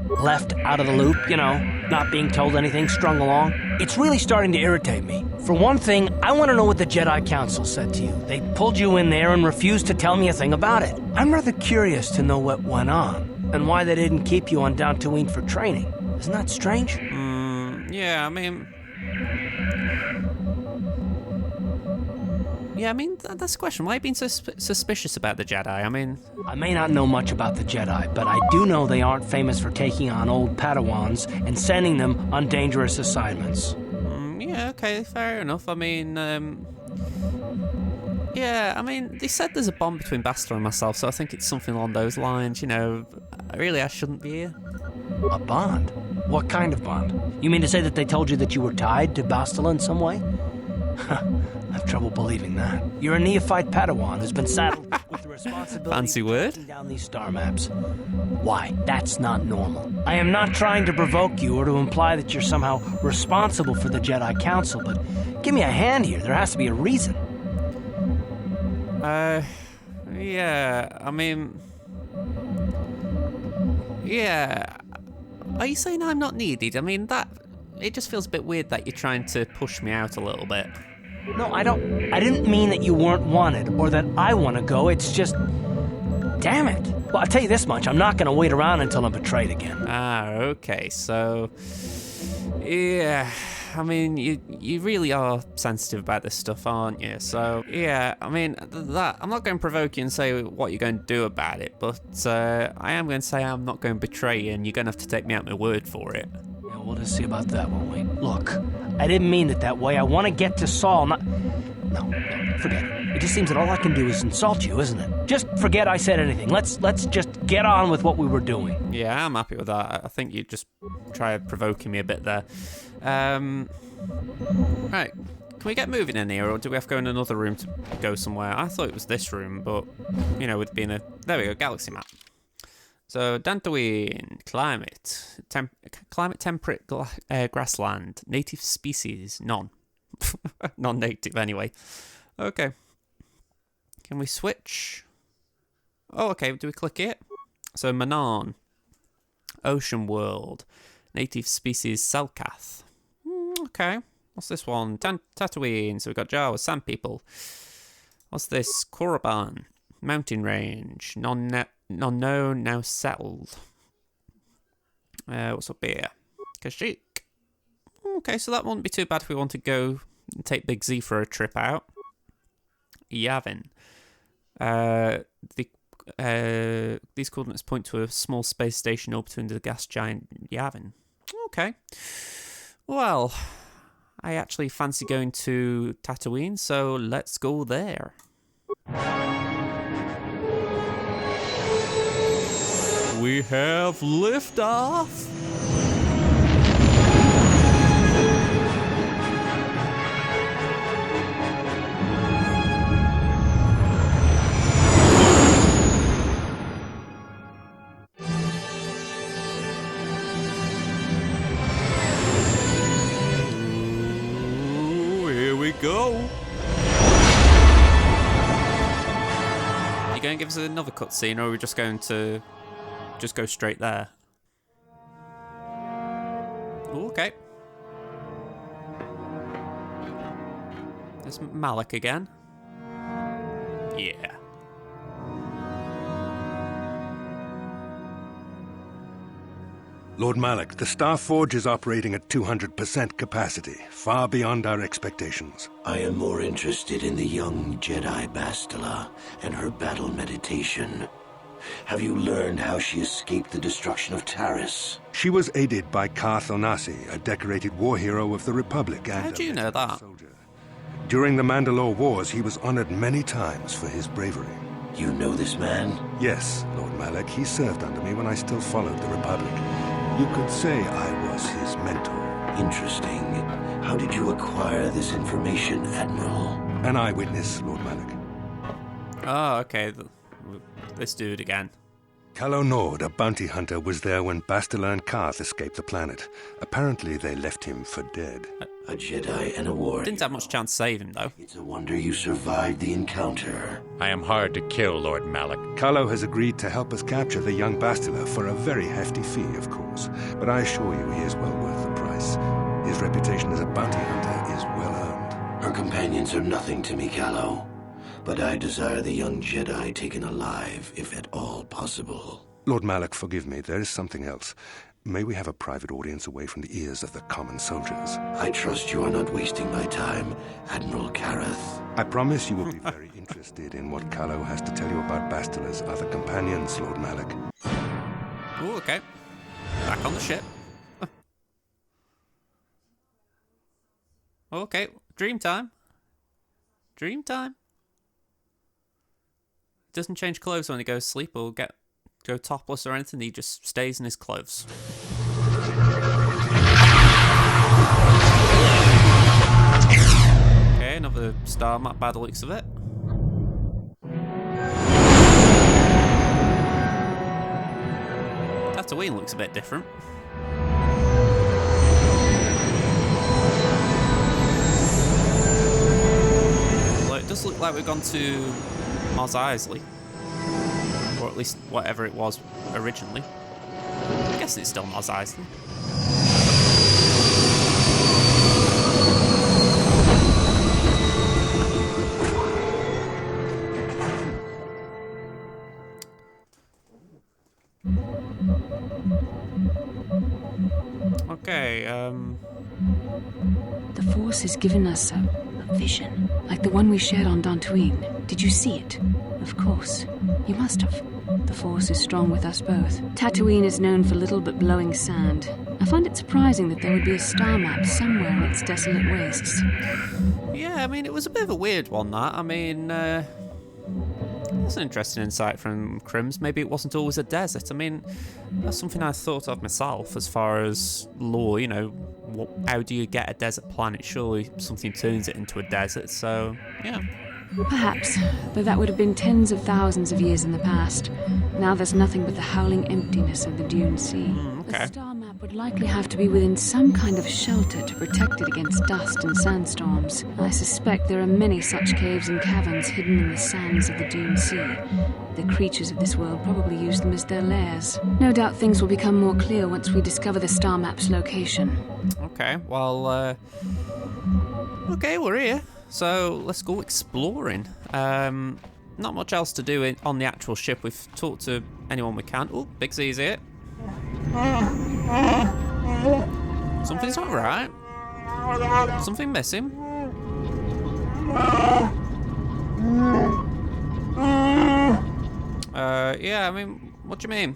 Speaker 9: Left out of the loop, you know, not being told anything, strung along. It's really starting to irritate me. For one thing, I want to know what the Jedi Council said to you. They pulled you in there and refused to tell me a thing about it. I'm rather curious to know what went on, and why they didn't keep you on Dantooine for training. Isn't that strange?
Speaker 1: Yeah, I mean... Yeah, I mean, that's the question. Why are you being so suspicious about the Jedi? I mean...
Speaker 9: I may not know much about the Jedi, but I do know they aren't famous for taking on old Padawans and sending them on dangerous assignments.
Speaker 1: Yeah, okay, fair enough. I mean, yeah, I mean, they said there's a bond between Bastila and myself, so I think it's something along those lines, you know. Really, I shouldn't be here.
Speaker 9: A bond? What kind of bond? You mean to say that they told you that you were tied to Bastila in some way? I have trouble believing that. You're a neophyte Padawan who's been saddled with the responsibility
Speaker 1: Fancy
Speaker 9: of
Speaker 1: word?
Speaker 9: tracking down these star maps. Why? That's not normal. I am not trying to provoke you or to imply that you're somehow responsible for the Jedi Council, but give me a hand here. There has to be a reason.
Speaker 1: Yeah, I mean... Yeah. Are you saying I'm not needed? I mean, it just feels a bit weird that you're trying to push me out a little bit.
Speaker 9: No, I didn't mean that you weren't wanted or that I want to go. It's just... Damn it. Well, I'll tell you this much. I'm not going to wait around until I'm betrayed again.
Speaker 1: Okay, so... Yeah, I mean, you really are sensitive about this stuff, aren't you? So, yeah, I mean, I'm not going to provoke you and say what you're going to do about it, but I am going to say I'm not going to betray you, and you're going to have to take me at my word for it.
Speaker 9: Yeah, we'll just see about that, won't we? Look, I didn't mean it that way. I want to get to Saul, not... No, forget it. It just seems that all I can do is insult you, isn't it? Just forget I said anything. Let's just get on with what we were doing.
Speaker 1: Yeah, I'm happy with that. I think you just tried provoking me a bit there. Right, can we get moving in here, or do we have to go in another room to go somewhere? I thought it was this room, but, you know, with being a... There we go, galaxy map. So, Dantooine, climate temperate grassland, native species, none. Non-native, anyway. Okay. Can we switch? Oh, okay, do we click it? So, Manan, Ocean World, native species Selkath. Okay, what's this one? Tatooine, so we've got Jawa, Sand People. What's this? Korriban, Mountain Range, non-known, now settled. What's up here? Kashyyyk. Okay, so that wouldn't be too bad if we want to go and take Big Z for a trip out. Yavin. These coordinates point to a small space station orbiting the gas giant Yavin. Okay. Well, I actually fancy going to Tatooine, so let's go there. We have liftoff. Go. You going to give us another cutscene, or are we just going to just go straight there? Ooh, okay. There's Malak again. Yeah.
Speaker 7: Lord Malak, the Star Forge is operating at 200% capacity, far beyond our expectations.
Speaker 10: I am more interested in the young Jedi Bastila and her battle meditation. Have you learned how she escaped the destruction of Taris?
Speaker 7: She was aided by Karth Onasi, a decorated war hero of the Republic and
Speaker 1: how do you know that?
Speaker 7: Soldier. During the Mandalore Wars, he was honored many times for his bravery.
Speaker 10: You know this man?
Speaker 7: Yes, Lord Malak. He served under me when I still followed the Republic. You could say I was his mentor.
Speaker 10: Interesting. How did you acquire this information, Admiral?
Speaker 7: An eyewitness, Lord Malak.
Speaker 1: Oh, okay. This dude again.
Speaker 7: Calo Nord, a bounty hunter, was there when Bastila and Karth escaped the planet. Apparently, they left him for dead.
Speaker 10: A Jedi and a warrior.
Speaker 1: Didn't have much chance to save him, though.
Speaker 10: It's a wonder you survived the encounter.
Speaker 3: I am hard to kill, Lord Malak.
Speaker 7: Calo has agreed to help us capture the young Bastila for a very hefty fee, of course. But I assure you he is well worth the price. His reputation as a bounty hunter is well earned.
Speaker 10: Her companions are nothing to me, Calo. But I desire the young Jedi taken alive, if at all possible.
Speaker 7: Lord Malak, forgive me. There is something else. May we have a private audience away from the ears of the common soldiers?
Speaker 10: I trust you are not wasting my time, Admiral Karath.
Speaker 7: I promise you will be very interested in what Calo has to tell you about Bastila's other companions, Lord Malak.
Speaker 1: Oh, okay. Back on the ship. Okay, dream time. Dream time. Doesn't change clothes when he goes to sleep or go topless or anything. He just stays in his clothes. a star map by the looks of it. Tatooine looks a bit different. Well, it does look like we've gone to Mos Eisley. Or at least whatever it was originally. I guess it's still Mos Eisley. Okay,
Speaker 2: The Force has given us a vision, like the one we shared on Dantooine. Did you see it? Of course. You must have. The Force is strong with us both. Tatooine is known for little but blowing sand. I find it surprising that there would be a star map somewhere in its desolate wastes.
Speaker 1: yeah, I mean, it was a bit of a weird one, that. I mean, that's an interesting insight from Crims. Maybe it wasn't always a desert. I mean, that's something I thought of myself as far as lore, you know, how do you get a desert planet? Surely something turns it into a desert, so, yeah.
Speaker 2: Perhaps, though that would have been tens of thousands of years in the past. Now there's nothing but the howling emptiness of the Dune Sea.
Speaker 1: Okay.
Speaker 2: The star map would likely have to be within some kind of shelter to protect it against dust and sandstorms. I suspect there are many such caves and caverns hidden in the sands of the Dune Sea. The creatures of this world probably use them as their lairs. No doubt things will become more clear once we discover the star map's location.
Speaker 1: Okay, well, okay, we're here. So let's go exploring. Not much else to do on the actual ship. We've talked to anyone we can. Oh, Big Z's here. Something's not right. Something missing. Yeah, I mean, what do you mean?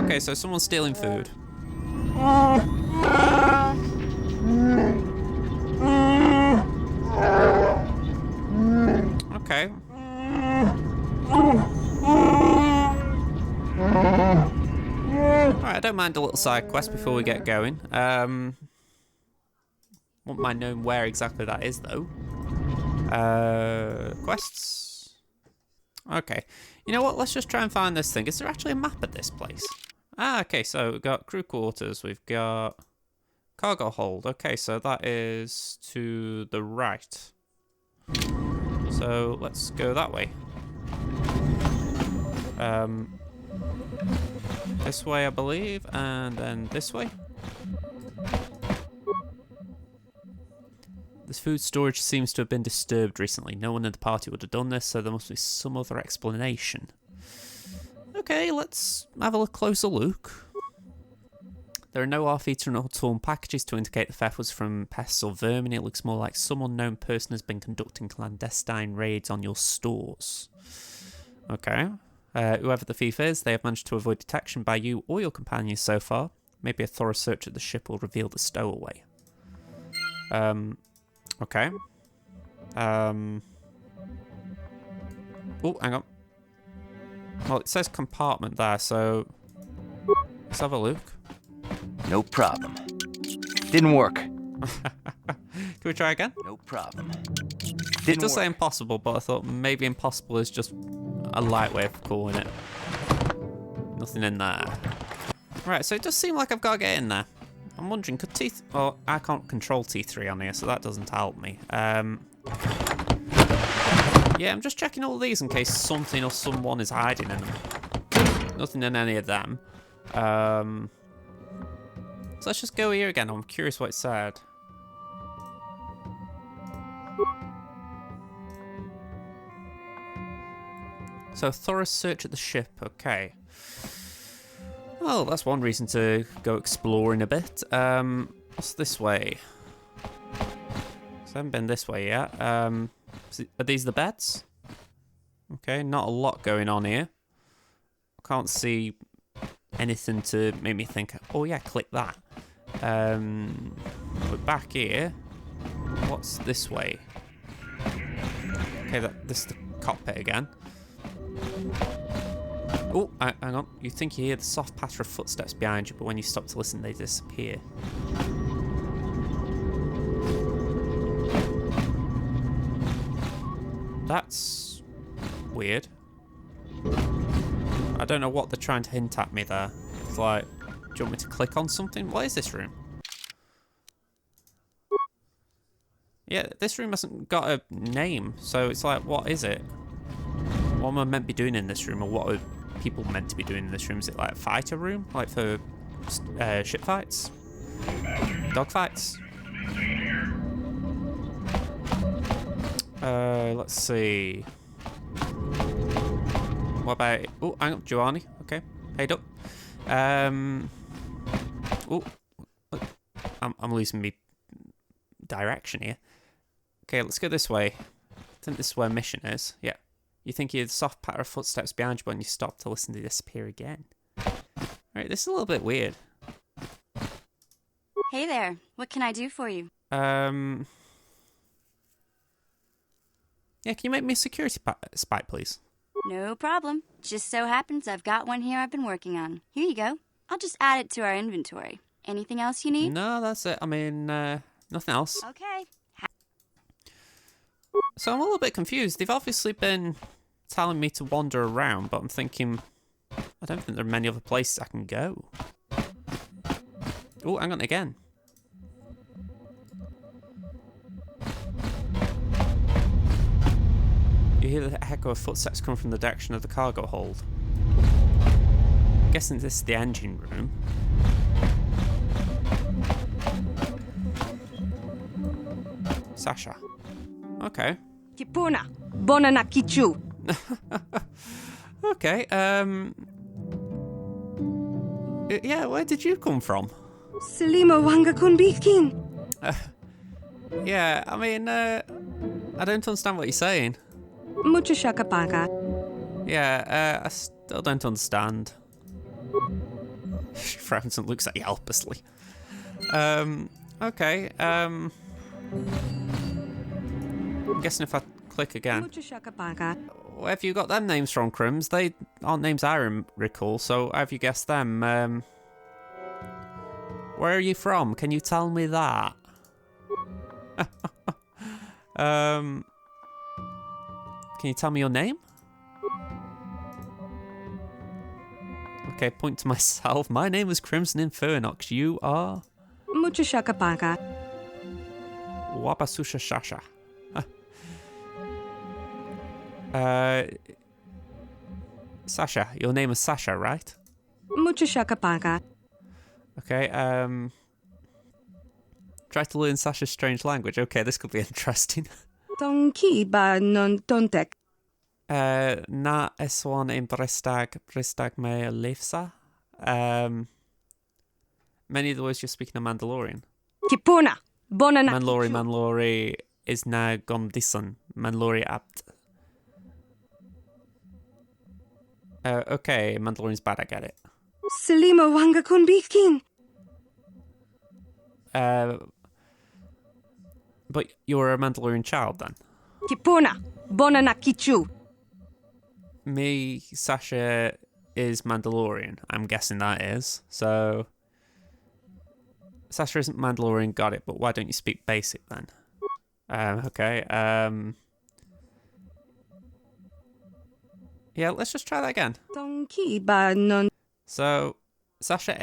Speaker 1: Okay, so someone's stealing food. Okay. Alright, I don't mind a little side quest before we get going. Won't mind knowing where exactly that is, though. Quests. Okay. You know what? Let's just try and find this thing. Is there actually a map of this place? Ah, okay, so we've got crew quarters, we've got cargo hold. Okay, so that is to the right. So let's go that way. This way, I believe, and then this way. This food storage seems to have been disturbed recently. No one in the party would have done this, so there must be some other explanation. Okay, let's have a closer look. There are no off-eaten or torn packages to indicate the theft was from pests or vermin. It looks more like some unknown person has been conducting clandestine raids on your stores. Okay. Whoever the thief is, they have managed to avoid detection by you or your companions so far. Maybe a thorough search of the ship will reveal the stowaway. Okay. Oh, hang on. Well, it says compartment there, so let's have a look.
Speaker 5: No problem. Didn't work.
Speaker 1: Can we try again?
Speaker 5: No problem.
Speaker 1: It does say impossible, but I thought maybe impossible is just a light way of calling it. Nothing in there. Right, so it does seem like I've got to get in there. I'm wondering, could T... Well, I can't control T3 on here, so that doesn't help me. Yeah, I'm just checking all these in case something or someone is hiding in them. Nothing in any of them. So let's just go here again. I'm curious what it said. So, thorough search at the ship. Okay. Well, that's one reason to go exploring a bit. What's this way? So I haven't been this way yet. Are these the beds? Okay, not a lot going on here. Can't see anything to make me think, oh yeah, click that. But back here, what's this way? Okay, this is the cockpit again. Oh, hang on. You think you hear the soft patter of footsteps behind you, but when you stop to listen, they disappear. That's weird. I don't know what they're trying to hint at me there. It's like, do you want me to click on something? What is this room? Yeah, this room hasn't got a name, so it's like, what is it? What am I meant to be doing in this room, or what are people meant to be doing in this room? Is it like a fighter room? Like for ship fights? Dog fights? Let's see. What about... Oh, hang up, Giovanni. Okay, head up. Oh, I'm losing me direction here. Okay, let's go this way. I think this is where mission is. Yeah. You think you hear the soft patter of footsteps behind you when you stop to listen to disappear again. Alright, this is a little bit weird.
Speaker 11: Hey there. What can I do for you?
Speaker 1: Yeah, can you make me a security spy, please?
Speaker 11: No problem. Just so happens I've got one here I've been working on. Here you go. I'll just add it to our inventory. Anything else you need?
Speaker 1: No, that's it. I mean, nothing else.
Speaker 11: Okay.
Speaker 1: So I'm a little bit confused. They've obviously been telling me to wander around, but I'm thinking, I don't think there are many other places I can go. Oh, hang on again. You hear the echo of footsteps coming from the direction of the cargo hold. I'm guessing this is the engine room. Sasha. Okay.
Speaker 12: Kipuna, Bonana Kichu.
Speaker 1: Okay, yeah, where did you come from?
Speaker 12: Selima Wanga Kunbikin.
Speaker 1: Yeah, I mean, I don't understand what you're saying.
Speaker 12: Mucha shakapaga.
Speaker 1: Yeah, I still don't understand. She frowns and looks at you helplessly. Okay, I'm guessing if I click again.
Speaker 12: Mucha shakapaga.
Speaker 1: Where have you got them names from, Crims? They aren't names I recall, so how have you guessed them? Where are you from? Can you tell me that? Can you tell me your name? Okay, point to myself. My name is Crimson Infernox. You are?
Speaker 12: Mucha shakapaga.
Speaker 1: Wabasusha Shasha. Sasha. Your name is Sasha, right?
Speaker 12: Mucha shakapaga.
Speaker 1: Okay, try to learn Sasha's strange language. Okay, this could be interesting.
Speaker 12: Tonki ba non tontek.
Speaker 1: Na eswan in Bristag me lefsa. Many of the words you're speaking are Mandalorian.
Speaker 12: Kipuna, Bonana.
Speaker 1: Manlori is na Gondisan. Manlori apt. Okay, Mandalorian's bad, I get it.
Speaker 12: Selima Wanga Kunbikin.
Speaker 1: But you're a Mandalorian child then?
Speaker 12: Kipuna, Bonana Kichu.
Speaker 1: Me, Sasha, is Mandalorian. I'm guessing that is. So, Sasha isn't Mandalorian, got it, but why don't you speak basic then? Okay, yeah, let's just try that again.
Speaker 12: Tonki ba non.
Speaker 1: So, Sasha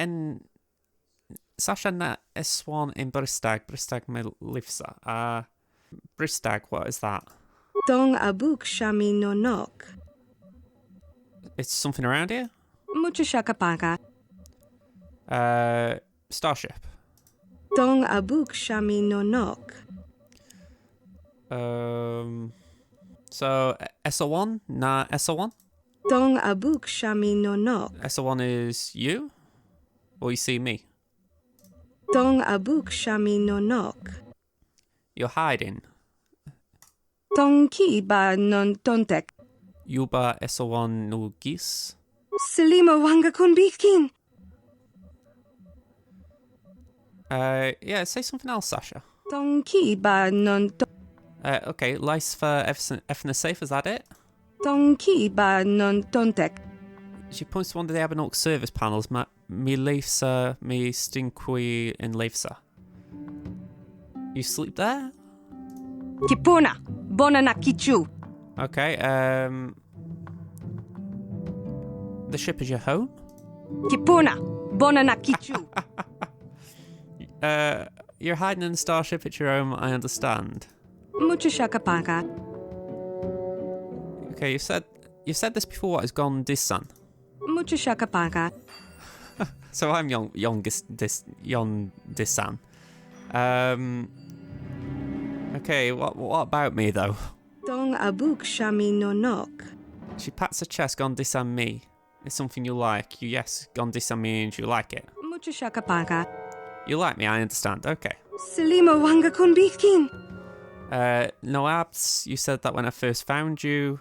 Speaker 1: na eswan in Bristag me lifsa. Bristag, what is that?
Speaker 12: Tong abuk shami no nok.
Speaker 1: It's something around here?
Speaker 12: Mucha shakapaga.
Speaker 1: Starship.
Speaker 12: Tong abuk shami no nok.
Speaker 1: So, SO1? Na SO1?
Speaker 12: Tong abuk shami no nok.
Speaker 1: SO1 is you? Or you see me?
Speaker 12: Tong abuk shami no nok.
Speaker 1: You're hiding.
Speaker 12: Tong ki ba non tontek.
Speaker 1: Yuba SO1 no gis?
Speaker 12: Selima Wanga Kunbikin.
Speaker 1: Yeah, say something else, Sasha.
Speaker 12: Tong ki ba non to.
Speaker 1: Okay, lice for Effing safe, is that it?
Speaker 12: Tong ki ba non tontek.
Speaker 1: She points to one of the Ebon service panels. Me leifsa, me stinkui in leifsa. You sleep there?
Speaker 12: Kipuna, Bonana Kichu.
Speaker 1: Okay, the ship is your home?
Speaker 12: Kipuna, Bonana Kichu.
Speaker 1: You're hiding in the starship at your home, I understand.
Speaker 12: Mucho shakapaka.
Speaker 1: Okay, you've said this before, what is gone Disan?
Speaker 12: Mucho shakapaka.
Speaker 1: So I'm Yon Disan. Okay, what about me though?
Speaker 12: Dong Abuk Shami no Nok.
Speaker 1: She pats her chest, gone Disan me. It's something you like. Yes, gone Disan me and you like it.
Speaker 12: Mucho shakapaka.
Speaker 1: You like me, I understand. Okay.
Speaker 12: Selima Wanga Kunbitkin.
Speaker 1: No abs. You said that when I first found you.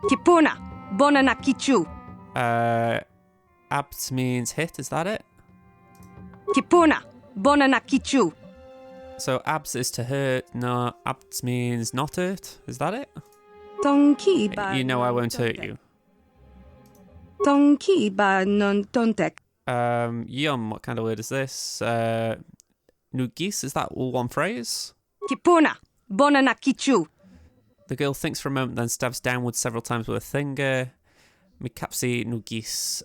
Speaker 12: Kipuna, Bonana Kichu.
Speaker 1: Abs means hit, is that it?
Speaker 12: Kipuna, Bonana Kichu.
Speaker 1: So abs is to hurt, no, abs means not hurt, is that it?
Speaker 12: Tonki ba.
Speaker 1: You know I won't hurt you.
Speaker 12: Tonki ba non tontek.
Speaker 1: Yum, what kind of word is this? Nugis, is that all one phrase?
Speaker 12: Kipuna, Bonana Kichu.
Speaker 1: The girl thinks for a moment, then stabs downwards several times with her finger. Mikapsi Nugis.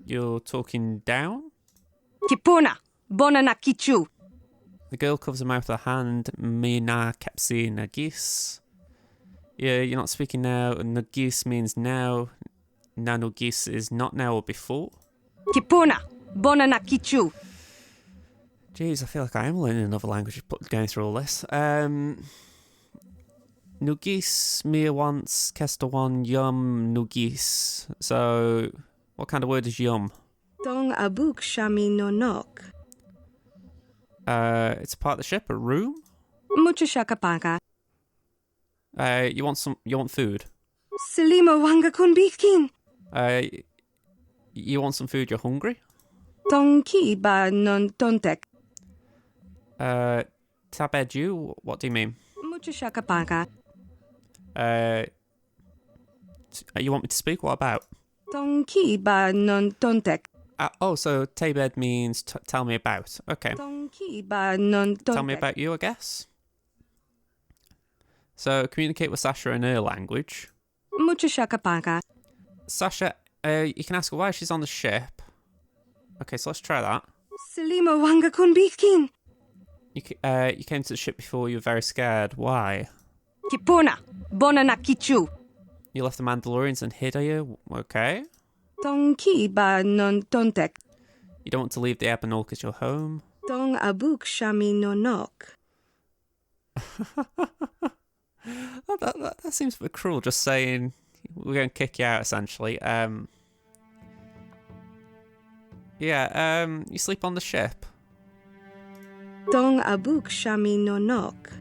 Speaker 1: You're talking down?
Speaker 12: Kipuna, Bonana Kichu.
Speaker 1: The girl covers her mouth with her hand. Mina Kapsi Nagis. Yeah, you're not speaking now. Nagis means now. Nanugis is not now or before.
Speaker 12: Kipuna, Bonana Kichu.
Speaker 1: Jeez, I feel like I am learning another language going through all this. Nugis, Mia once, Kester one, yum, Nugis. So, what kind of word is yum?
Speaker 12: Dong Abuk Shami no Nok.
Speaker 1: It's a part of the ship, a room?
Speaker 12: Mucho shakapaka.
Speaker 1: You want food?
Speaker 12: Selima Wanga Kunbitkin.
Speaker 1: You want some food, you're hungry?
Speaker 12: Tonki ba non tontek.
Speaker 1: Tabedu, what do you mean?
Speaker 12: Mucho shakapaka.
Speaker 1: You want me to speak? What about?
Speaker 12: Tonki ba non tontek.
Speaker 1: So Tabed means tell me about. Okay.
Speaker 12: Tonki ba non tontek.
Speaker 1: Tell me about you, I guess. So communicate with Sasha in her language.
Speaker 12: Mucho shakapaka.
Speaker 1: Sasha, you can ask her why she's on the ship. Okay, so let's try that.
Speaker 12: Selima Wanga Kunbitkin.
Speaker 1: You came to the ship before, you were very scared. Why?
Speaker 12: Kipuna, Bonana Kichu.
Speaker 1: You left the Mandalorians and hid, are you? Okay.
Speaker 12: Tonki ba non tontek.
Speaker 1: You don't want to leave the Ebon because you're home.
Speaker 12: Dong Abuk Shami no Nok.
Speaker 1: That seems a bit cruel, just saying we're going to kick you out, essentially. You sleep on the ship.
Speaker 12: Dong Abuk Shami no Nok.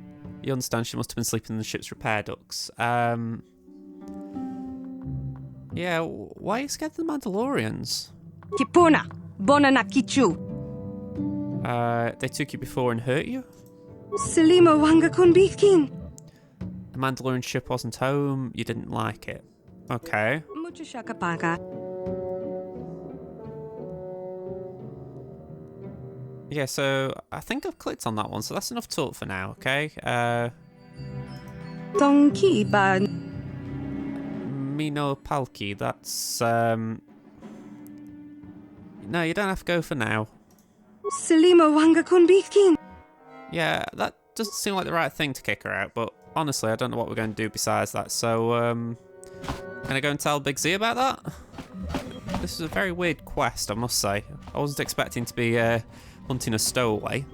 Speaker 1: You understand she must have been sleeping in the ship's repair ducts. Yeah, why are you scared of the Mandalorians?
Speaker 12: Kipuna, Bonana Kichu.
Speaker 1: They took you before and hurt you?
Speaker 12: Selima Wanga Kunbitkin.
Speaker 1: The Mandalorian ship wasn't home, you didn't like it. Okay.
Speaker 12: Mucho shakapaka.
Speaker 1: Yeah, so I think I've clicked on that one, so that's enough talk for now, okay?
Speaker 12: Tonki ba.
Speaker 1: Mino Palki, that's, No, you don't have to go for now.
Speaker 12: Selima Wanga Kunbitkin.
Speaker 1: Yeah, that doesn't seem like the right thing to kick her out, but honestly, I don't know what we're going to do besides that, so, can I go and tell Big Z about that? This is a very weird quest, I must say. I wasn't expecting to be, hunting a stowaway.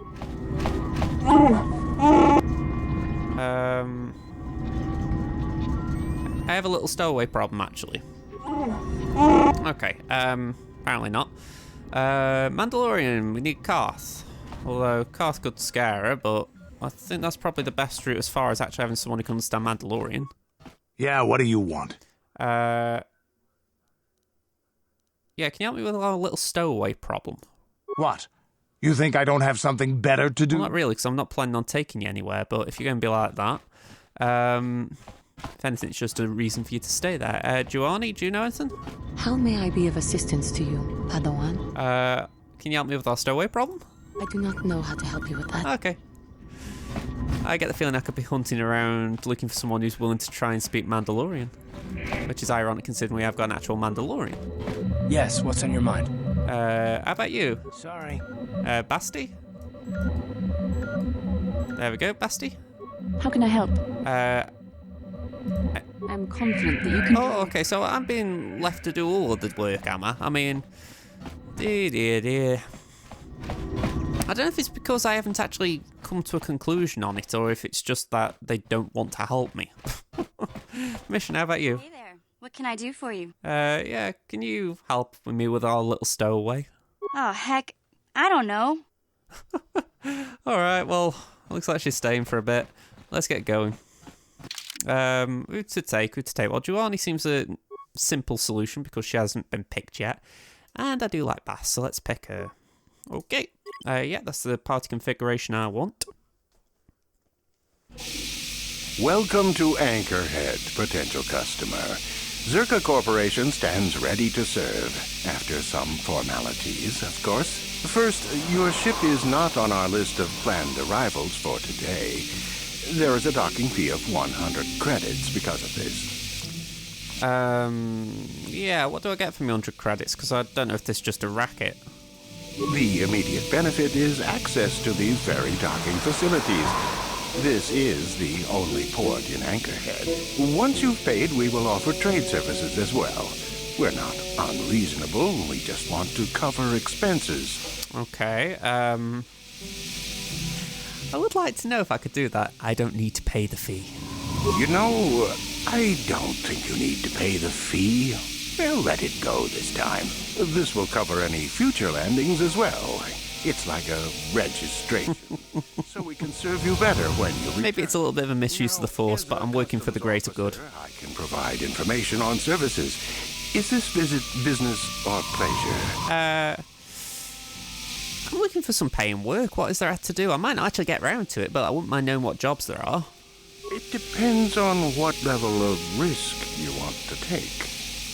Speaker 1: I have a little stowaway problem, actually. Okay, apparently not. Mandalorian, we need Karth. Although Karth could scare her, but I think that's probably the best route as far as actually having someone who can understand Mandalorian.
Speaker 7: Yeah, what do you want?
Speaker 1: Yeah, can you help me with our little stowaway problem?
Speaker 7: What? You think I don't have something better to do?
Speaker 1: Well, not really, because I'm not planning on taking you anywhere, but if you're going to be like that, if anything, it's just a reason for you to stay there. Juani, do you know anything?
Speaker 8: How may I be of assistance to you, Padawan?
Speaker 1: Can you help me with our stowaway problem?
Speaker 8: I do not know how to help you with that.
Speaker 1: Okay. I get the feeling I could be hunting around looking for someone who's willing to try and speak Mandalorian. Which is ironic considering we have got an actual Mandalorian.
Speaker 9: Yes, what's on your mind?
Speaker 1: How about you?
Speaker 9: Sorry.
Speaker 1: Basti? There we go, Basti.
Speaker 2: How can I help? I'm confident that you can...
Speaker 1: Oh, okay, so I'm being left to do all of the work, am I? I mean... Dear. I don't know if it's because I haven't actually come to a conclusion on it, or if it's just that they don't want to help me. Mission, how about you?
Speaker 11: Hey there. What can I do for you?
Speaker 1: Yeah, can you help me with our little stowaway?
Speaker 11: Oh, heck. I don't know.
Speaker 1: Alright, well, looks like she's staying for a bit. Let's get going. Who to take? Well, Juani seems a simple solution because she hasn't been picked yet. And I do like Bass, so let's pick her. Okay. Yeah, that's the party configuration I want.
Speaker 13: Welcome to Anchorhead, potential customer. Zerka Corporation stands ready to serve. After some formalities, of course. First, your ship is not on our list of planned arrivals for today. There is a docking fee of 100 credits because of this.
Speaker 1: Yeah, what do I get for my 100 credits? Because I don't know if this is just a racket.
Speaker 13: The immediate benefit is access to these very docking facilities. This is the only port in Anchorhead. Once you've paid, we will offer trade services as well. We're not unreasonable, we just want to cover expenses.
Speaker 1: Okay, I would like to know if I could do that. I don't need to pay the fee.
Speaker 13: You know, I don't think you need to pay the fee. Well, let it go this time. This will cover any future landings as well. It's like a registration, so we can serve you better when you return.
Speaker 1: Maybe it's a little bit of a misuse of the Force, but I'm working for the greater good.
Speaker 13: I can provide information on services. Is this visit business or pleasure?
Speaker 1: I'm looking for some paying work. What is there to do? I might not actually get round to it, but I wouldn't mind knowing what jobs there are.
Speaker 13: It depends on what level of risk you want to take.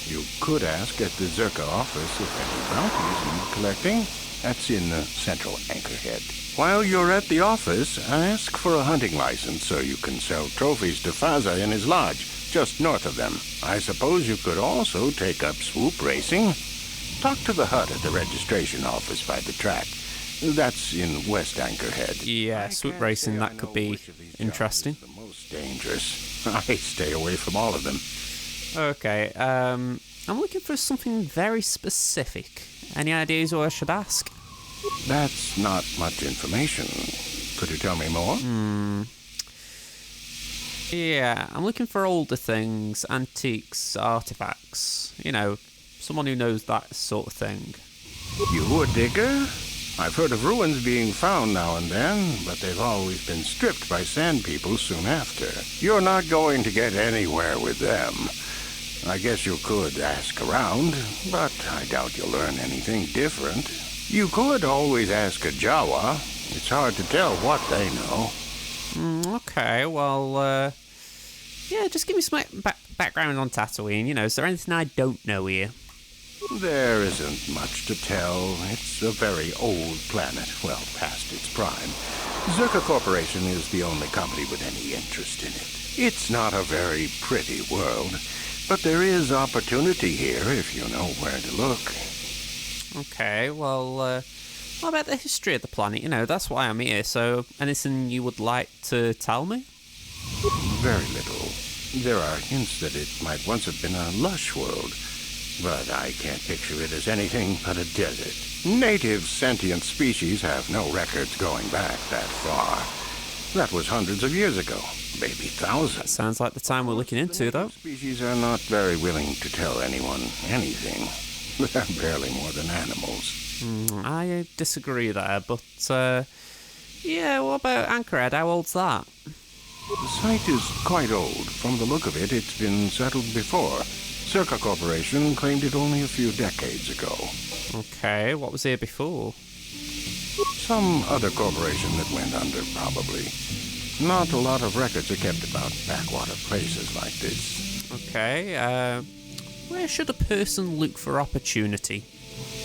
Speaker 13: You could ask at the Zerka office if any bounties need collecting. That's in central Anchorhead. While you're at the office, ask for a hunting license so you can sell trophies to Faza in his lodge, just north of them. I suppose you could also take up swoop racing. Talk to the hut at the registration office by the track. That's in West Anchorhead.
Speaker 1: Yeah, swoop racing, that could be interesting.
Speaker 13: The most dangerous. I stay away from all of them.
Speaker 1: Okay, I'm looking for something very specific. Any ideas what I should ask?
Speaker 13: That's not much information. Could you tell me more?
Speaker 1: Yeah, I'm looking for older things, antiques, artifacts. You know, someone who knows that sort of thing.
Speaker 13: You a digger? I've heard of ruins being found now and then, but they've always been stripped by sand people soon after. You're not going to get anywhere with them. I guess you could ask around, but I doubt you'll learn anything different. You could always ask a Jawa. It's hard to tell what they know.
Speaker 1: Okay, well, yeah, just give me some background on Tatooine. You know, is there anything I don't know here?
Speaker 13: There isn't much to tell. It's a very old planet, well past its prime. Zerka Corporation is the only company with any interest in it. It's not a very pretty world. But there is opportunity here if you know where to look.
Speaker 1: Okay, well, what about the history of the planet? You know, that's why I'm here, so anything you would like to tell me?
Speaker 13: Very little. There are hints that it might once have been a lush world, but I can't picture it as anything but a desert. Native sentient species have no records going back that far. That was hundreds of years ago. Maybe thousands.
Speaker 1: That sounds like the time we're looking into, though.
Speaker 13: Species are not very willing to tell anyone anything. They're barely more than animals.
Speaker 1: I disagree there, but, yeah, what about Anchorhead? How old's that?
Speaker 13: The site is quite old. From the look of it, it's been settled before. Zerka Corporation claimed it only a few decades ago.
Speaker 1: Okay, what was here before?
Speaker 13: Some other corporation that went under, probably. Not a lot of records are kept about backwater places like this.
Speaker 1: Okay, where should a person look for opportunity?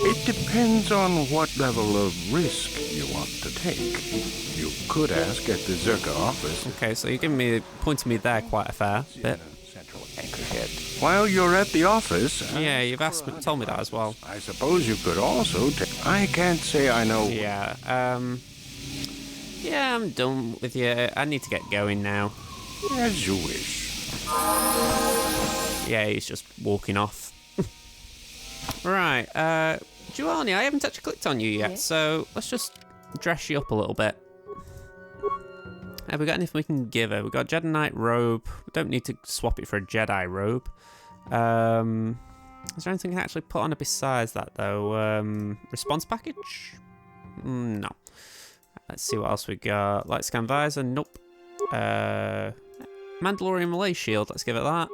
Speaker 13: It depends on what level of risk you want to take. You could ask at the Zerka office.
Speaker 1: Okay, so you're pointing me there quite a fair bit.
Speaker 13: Central Anchorhead. While you're at the office...
Speaker 1: Yeah, you've told me that as well.
Speaker 13: I suppose you could also I can't say I know...
Speaker 1: Yeah, yeah, I'm done with you. I need to get going now.
Speaker 13: As you wish.
Speaker 1: Yeah, he's just walking off. Right, Giovanni, I haven't actually clicked on you yet, so let's just dress you up a little bit. Have we got anything we can give her? We've got a Jedi Knight robe. We don't need to swap it for a Jedi robe. Is there anything I can actually put on her besides that, though? Response package? No. Let's see what else we got. Light scan visor? Nope. Mandalorian Malay shield, let's give it that.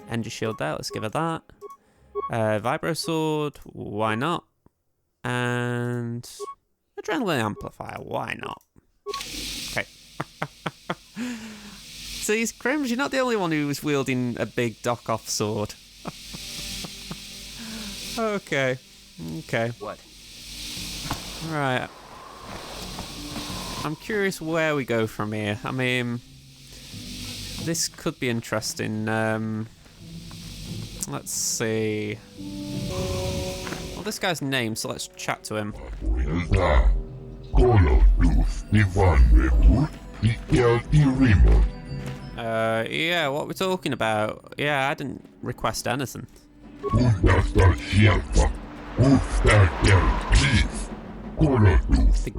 Speaker 1: Energy shield there, let's give it that. Vibro sword, why not? And adrenaline amplifier, why not? Okay. See, Crims, you're not the only one who was wielding a big dock-off sword. Okay.
Speaker 9: What?
Speaker 1: Right. I'm curious where we go from here. I mean, this could be interesting. Let's see. Well, this guy's name, so let's chat to him. Yeah, what we're talking about? Yeah, I didn't request anything. The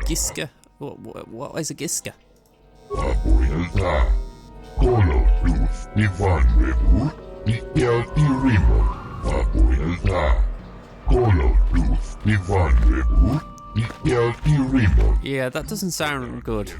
Speaker 1: Giska? What is a Giska? Yeah, that doesn't sound good.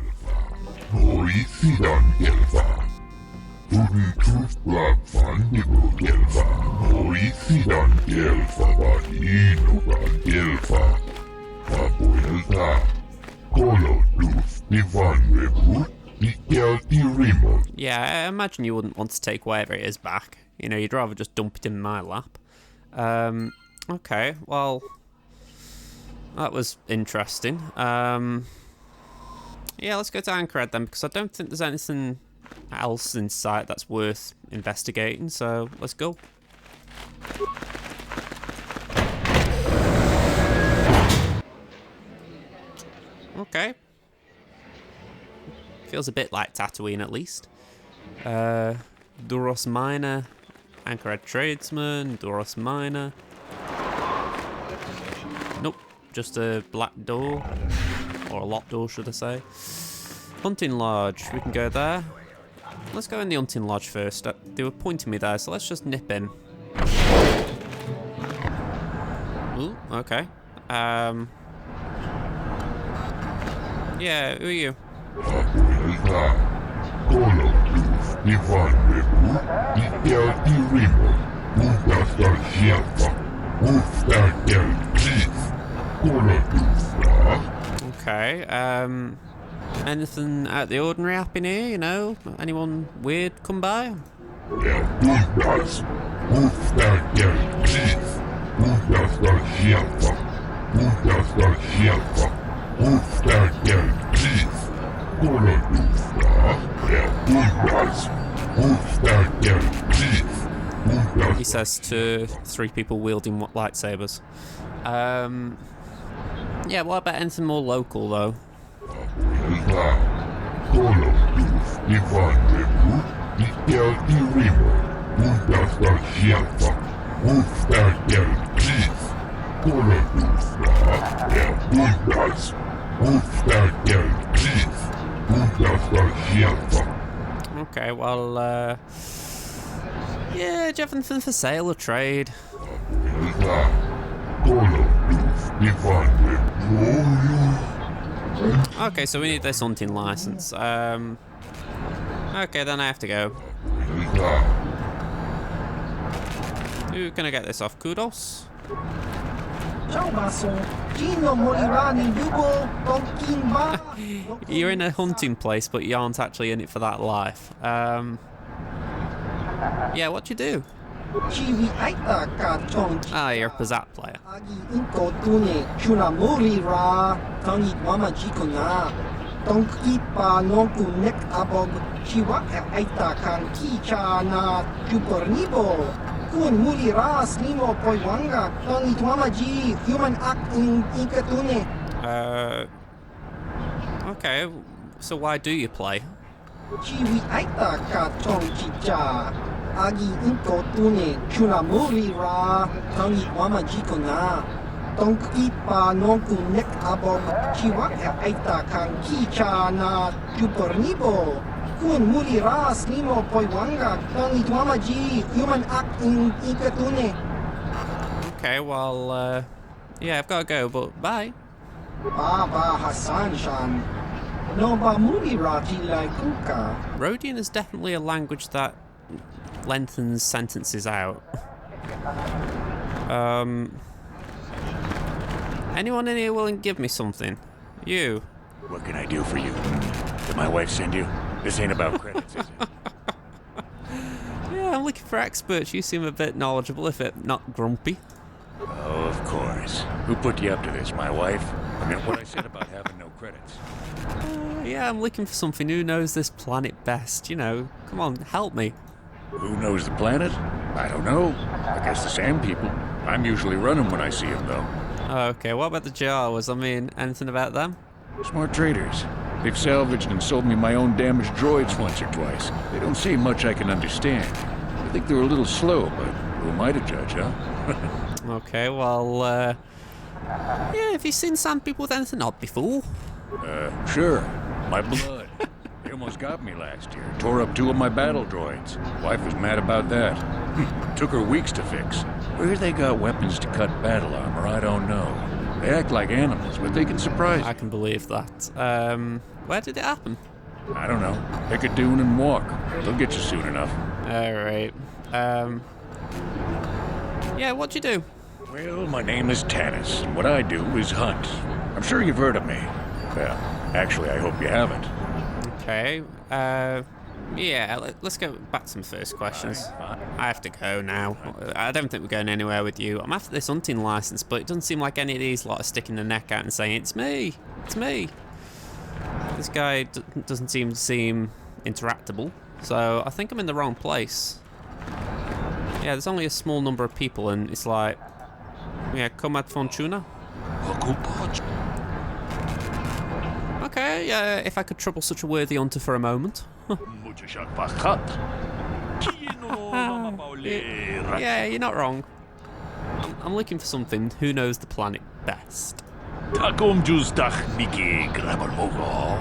Speaker 1: Yeah, I imagine you wouldn't want to take whatever it is back. You know, you'd rather just dump it in my lap. Okay, well, that was interesting. Yeah, let's go to Anchorhead then, because I don't think there's anything else in sight that's worth investigating, so let's go. Okay. Feels a bit like Tatooine, at least. Duros Miner, Anchorhead Tradesman, Duros Miner. Nope, just a black door. Or a locked door, should I say. Hunting Lodge, we can go there. Let's go in the Hunting Lodge first. They were pointing me there, so let's just nip in. Ooh, okay. Yeah, who are you? Okay, anything out of the ordinary happening here, you know? Anyone weird come by? He says to 3 people wielding lightsabers. Yeah, what about anything more local, though? Okay, well, yeah, do you have anything for sale or trade? Okay, so we need this hunting license. Okay, then I have to go. Who can I get this off? Kudos? You're in a hunting place, but you aren't actually in it for that life. Yeah, what do you do? Ah, you're a Pizzat player. Okay, so why do you play? Okay, well, yeah, I've got to go, but bye. Rhodian is definitely a language that lengthens sentences out. Anyone in here willing to give me something? You.
Speaker 6: What can I do for you? Did my wife send you? This ain't about credits, is it?
Speaker 1: Yeah, I'm looking for experts. You seem a bit knowledgeable, if it not grumpy.
Speaker 6: Oh, of course. Who put you up to this, my wife? I mean, what I said about having no credits.
Speaker 1: Yeah, I'm looking for something. Who knows this planet best? You know, come on, help me.
Speaker 6: Who knows the planet? I don't know. I guess the sand people. I'm usually running when I see them, though.
Speaker 1: Okay, what about the Jawas? I mean, anything about them?
Speaker 6: Smart traders. They've salvaged and sold me my own damaged droids once or twice. They don't say much I can understand. I think they're a little slow, but who am I to judge, huh?
Speaker 1: Okay, well, yeah, have you seen sand people with anything odd before?
Speaker 6: Sure. My blood. They almost got me last year. Tore up 2 of my battle droids. Wife was mad about that. Took her weeks to fix. Where they got weapons to cut battle armor, I don't know. They act like animals, but they can surprise you.
Speaker 1: I can believe that. Where did it happen?
Speaker 6: I don't know. Pick a dune and walk. They'll get you soon enough.
Speaker 1: Alright. Yeah, what'd you do?
Speaker 6: Well, my name is Tanis, and what I do is hunt. I'm sure you've heard of me. Well, actually, I hope you haven't.
Speaker 1: Okay, yeah, let's go back to some first questions. I have to go now. I don't think we're going anywhere with you. I'm after this hunting license, but it doesn't seem like any of these lot are sticking their neck out and saying, it's me, it's me. This guy doesn't seem interactable, so I think I'm in the wrong place. Yeah, there's only a small number of people, and it's like, yeah, Comad Fortuna. Okay, yeah, if I could trouble such a worthy hunter for a moment. Yeah, you're not wrong. I'm looking for something. Who knows the planet best?
Speaker 6: Takom justach miki grabalmogo.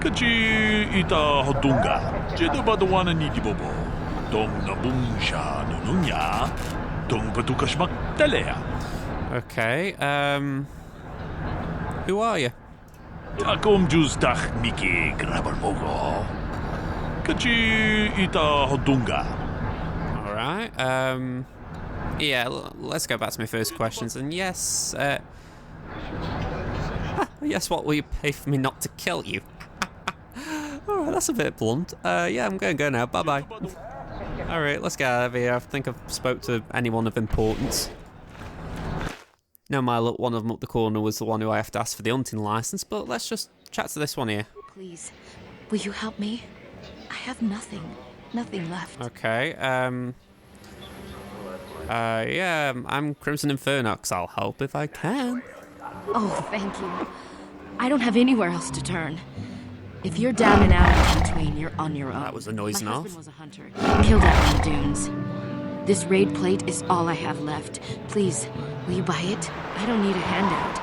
Speaker 6: Kachi ita hodunga. Jedabadawana nidibobo. Dong nabungsha nununya. Dong patukashmak talea.
Speaker 1: Okay, who are you?
Speaker 6: Takom justach miki grabalmogo. Kachi ita hodunga.
Speaker 1: Alright, yeah, let's go back to my first questions. And yes, yes, what will you pay for me not to kill you? Alright, that's a bit blunt. Yeah, I'm going to go now. Bye-bye. Alright, let's get out of here. I think I've spoke to anyone of importance. No, my look, one of them up the corner was the one who I have to ask for the hunting license, but let's just chat to this one here.
Speaker 2: Please, will you help me? I have nothing left.
Speaker 1: Okay, yeah, I'm Crimson Infernox. I'll help if I can.
Speaker 2: Oh, thank you. I don't have anywhere else to turn. If you're down and out of Dantooine, you're on your own.
Speaker 1: That was a noise
Speaker 2: My
Speaker 1: enough.
Speaker 2: husband was a hunter, killed out on the dunes. This raid plate is all I have left. Please, will you buy it? I don't need a handout.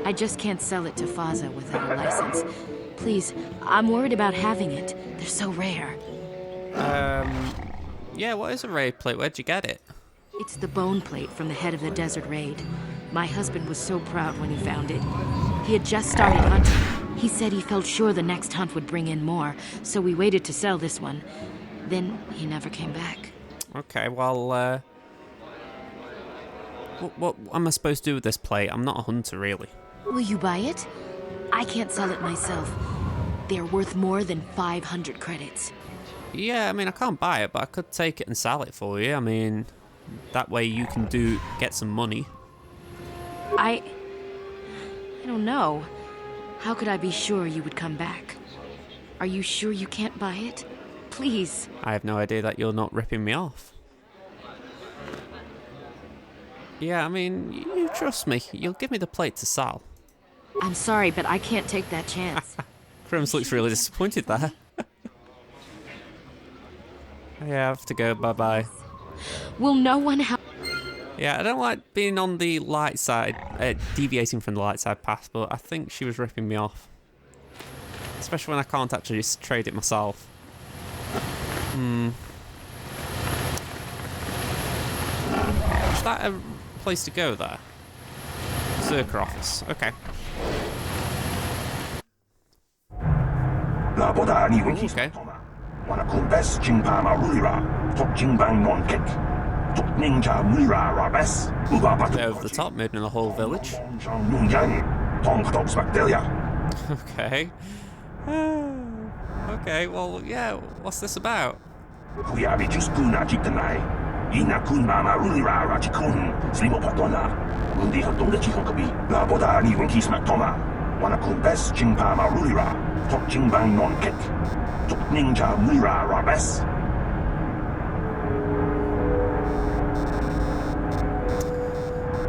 Speaker 2: I just can't sell it to Faza without a license. Please, I'm worried about having it. They're so rare.
Speaker 1: Yeah, what is a raid plate? Where'd you get it?
Speaker 2: It's the bone plate from the head of the desert raid. My husband was so proud when he found it. He had just started hunting. He said he felt sure the next hunt would bring in more, so we waited to sell this one. Then he never came back.
Speaker 1: Okay, well, what am I supposed to do with this plate? I'm not a hunter, really.
Speaker 2: Will you buy it? I can't sell it myself. They're worth more than 500 credits.
Speaker 1: Yeah, I mean, I can't buy it, but I could take it and sell it for you. I mean, that way you can get some money.
Speaker 2: I don't know. How could I be sure you would come back? Are you sure you can't buy it? Please.
Speaker 1: I have no idea that you're not ripping me off. Yeah, I mean, you trust me. You'll give me the plate to sell.
Speaker 2: I'm sorry, but I can't take that chance.
Speaker 1: Crims looks really disappointed there. Yeah, I have to go. Bye-bye.
Speaker 2: Will no one help?
Speaker 1: Yeah, I don't like being on the light side, deviating from the light side path, but I think she was ripping me off. Especially when I can't actually just trade it myself. Is that a place to go there? Zerka office. Okay. Okay. They're over the top, moving in the whole village. Okay. Okay, well, yeah, what's this about?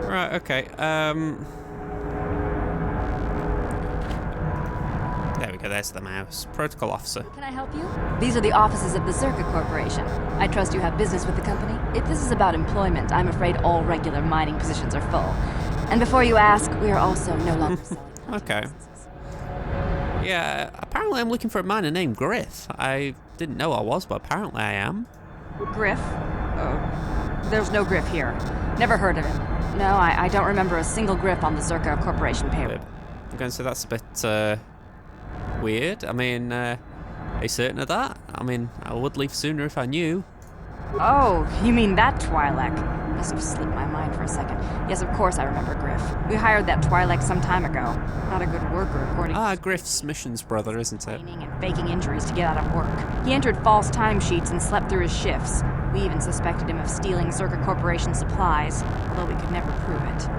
Speaker 1: Right, okay, there we go, there's the mouse. Protocol officer.
Speaker 14: Can I help you? These are the offices of the Zerka Corporation. I trust you have business with the company. If this is about employment, I'm afraid all regular mining positions are full. And before you ask, we are also no longer selling.
Speaker 1: Okay. Yeah, apparently I'm looking for a miner named Griff. I didn't know I was, but apparently I am.
Speaker 14: Griff? Oh, there's no Griff here. Never heard of him. No, I don't remember a single Griff on the Zerka Corporation payroll.
Speaker 1: I'm going to say that's a bit, weird. I mean, are you certain of that? I mean, I would leave sooner if I knew.
Speaker 14: Oh, you mean that Twi'lek? Must have slipped my mind for a second. Yes, of course I remember Griff. We hired that Twi'lek some time ago. Not a good worker, according to...
Speaker 1: Griff's mission's brother, isn't it?
Speaker 14: And faking injuries to get out of work. He entered false timesheets and slept through his shifts. We even suspected him of stealing Zerka Corporation supplies, although we could never prove it.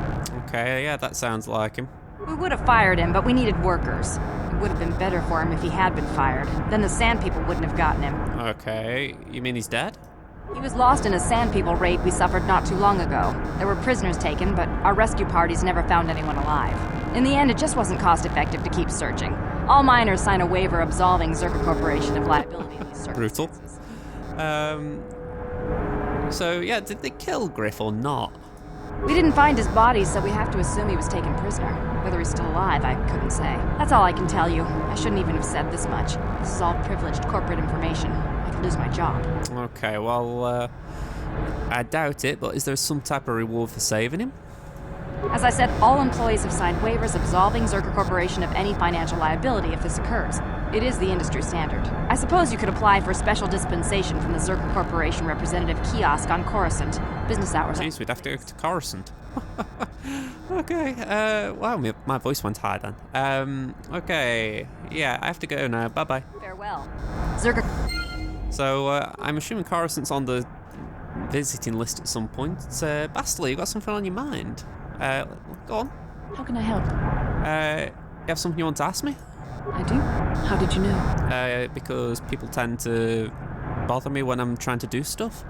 Speaker 1: Okay, yeah, that sounds like him.
Speaker 14: We would have fired him, but we needed workers. It would have been better for him if he had been fired. Then the Sand People wouldn't have gotten him.
Speaker 1: Okay, you mean he's dead?
Speaker 14: He was lost in a Sand People raid we suffered not too long ago. There were prisoners taken, but our rescue parties never found anyone alive. In the end, it just wasn't cost-effective to keep searching. All miners sign a waiver absolving Zerka Corporation of liability in these circumstances.
Speaker 1: Brutal. So, yeah, did they kill Griff or not?
Speaker 14: We didn't find his body, so we have to assume he was taken prisoner. Whether he's still alive, I couldn't say. That's all I can tell you. I shouldn't even have said this much. This is all privileged corporate information. I could lose my job.
Speaker 1: Okay, well, I doubt it, but is there some type of reward for saving him?
Speaker 14: As I said, all employees have signed waivers absolving Zerka Corporation of any financial liability if this occurs. It is the industry standard. I suppose you could apply for a special dispensation from the Zerka Corporation representative kiosk on Coruscant. Business hours.
Speaker 1: Jeez, we'd have to go to Coruscant. Okay, wow, my voice went high then. Okay, yeah, I have to go now. Bye-bye.
Speaker 14: Farewell. Zerka...
Speaker 1: So, I'm assuming Coruscant's on the visiting list at some point. Bastila, you got something on your mind? Go on.
Speaker 2: How can I help?
Speaker 1: You have something you want to ask me?
Speaker 2: I do. How did you know?
Speaker 1: Because people tend to bother me when I'm trying to do stuff.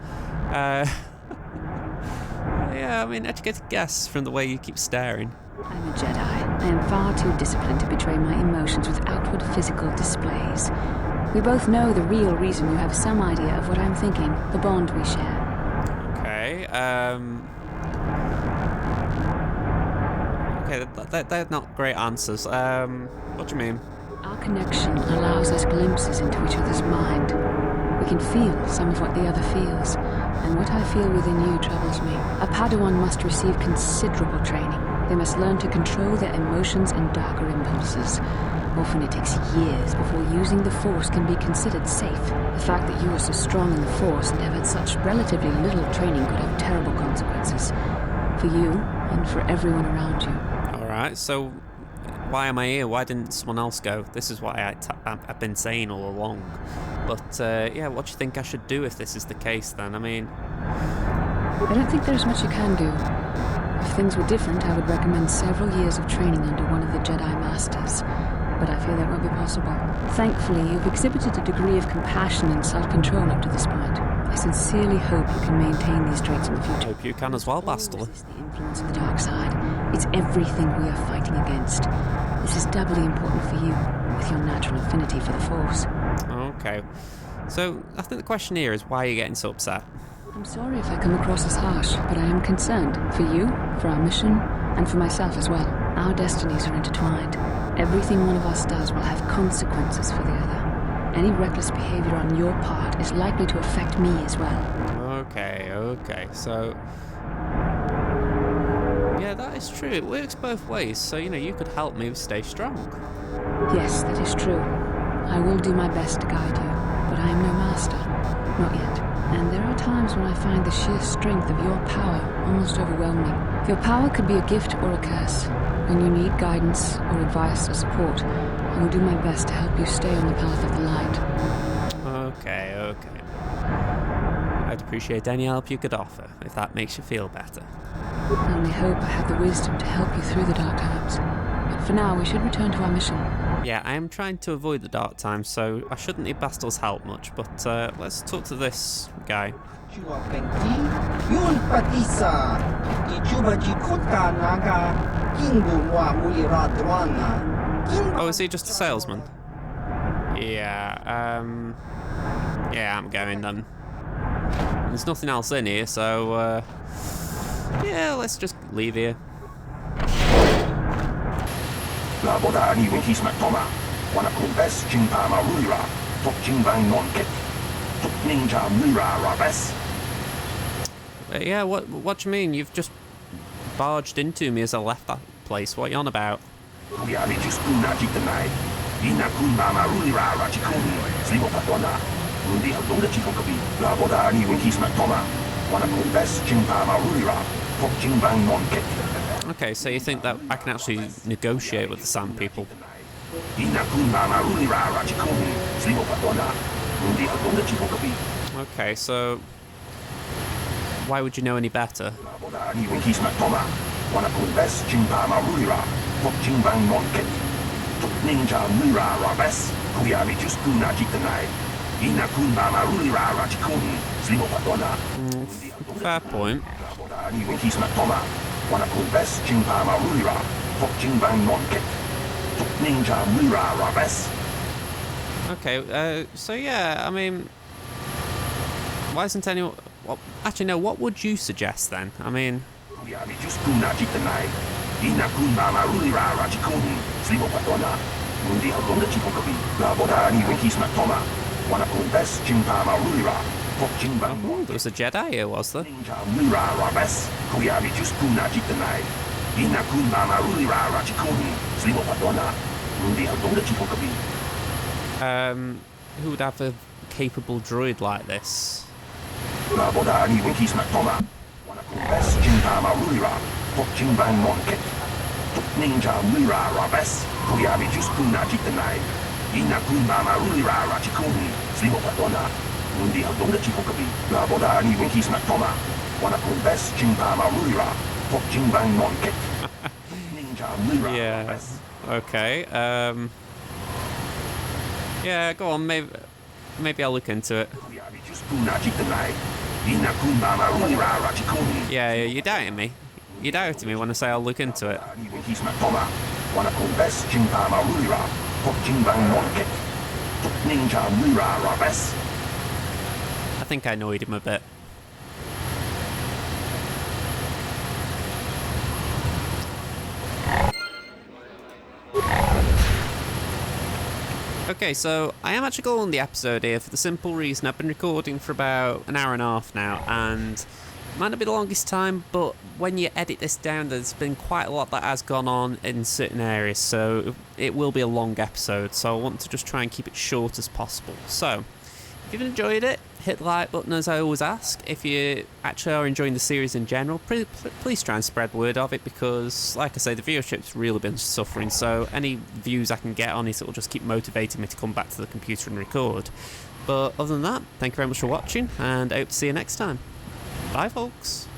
Speaker 1: Yeah, I mean, educated guess from the way you keep staring.
Speaker 2: I'm a Jedi. I am far too disciplined to betray my emotions with outward physical displays. We both know the real reason you have some idea of what I'm thinking, the bond we share.
Speaker 1: Okay, Okay, they're not great answers. What do you mean?
Speaker 2: Our connection allows us glimpses into each other's mind. We can feel some of what the other feels, and what I feel within you troubles me. A Padawan must receive considerable training. They must learn to control their emotions and darker impulses. Often it takes years before using the Force can be considered safe. The fact that you are so strong in the Force and have had such relatively little training could have terrible consequences. For you, and for everyone around you.
Speaker 1: Alright, so why am I here? Why didn't someone else go? This is what I've been saying all along. But yeah, what do you think I should do if this is the case then? I mean...
Speaker 2: I don't think there's much you can do. If things were different, I would recommend several years of training under one of the Jedi Masters. But I fear that won't be possible. Thankfully, you've exhibited a degree of compassion and self-control up to this point. I sincerely hope you can maintain these traits in the future.
Speaker 1: Hope you can as well, Bastila.
Speaker 2: The influence of the dark side. It's everything we are fighting against. This is doubly important for you, with your natural affinity for the Force.
Speaker 1: Okay. So, I think the question here is, why are you getting so upset?
Speaker 2: I'm sorry if I come across as harsh, but I am concerned. For you, for our mission, and for myself as well. Our destinies are intertwined. Everything one of us does will have consequences for the other. Any reckless behavior on your part is likely to affect me as well.
Speaker 1: Okay, so... Yeah, that is true. It works both ways, so, you could help me stay strong.
Speaker 2: Yes, that is true. I will do my best to guide you, but I am no master. Not yet. And there are times when I find the sheer strength of your power almost overwhelming. Your power could be a gift or a curse. When you need guidance or advice or support, I will do my best to help you stay on the path of the light.
Speaker 1: Okay. I'd appreciate any help you could offer, if that makes you feel better.
Speaker 2: I only hope I have the wisdom to help you through the dark times. But for now, we should return to our mission.
Speaker 1: Yeah, I am trying to avoid the dark times, so I shouldn't need Bastil's help much, but let's talk to this guy. Oh, is he just a salesman? Yeah, I'm going then. There's nothing else in here, so, yeah, let's just leave here. Yeah, what do you mean? You've just barged into me as I left that place. What are you on about? Okay, so you think that I can actually negotiate with the Sand people? Okay, so why would you know any better? Fair point. Okay, so yeah, I mean, why isn't anyone... Well, actually, no, what would you suggest then? I mean... Oh, there was a Jedi here, was there? Who would have a capable droid like this? Yeah. Okay. Yeah, go on. Maybe I'll look into it. Yeah, you're doubting me. You're doubting me when I say I'll look into it. I think I annoyed him a bit. Okay, so I am actually going on the episode here for the simple reason I've been recording for about an hour and a half now, and it might not be the longest time, but when you edit this down, there's been quite a lot that has gone on in certain areas, so it will be a long episode, so I want to just try and keep it short as possible. So, If you've enjoyed it, hit the like button as I always ask. If you actually are enjoying the series in general, please try and spread word of it, because, like I say, the viewership's really been suffering, so any views I can get on it will just keep motivating me to come back to the computer and record. But other than that, thank you very much for watching, and I hope to see you next time. Bye, folks.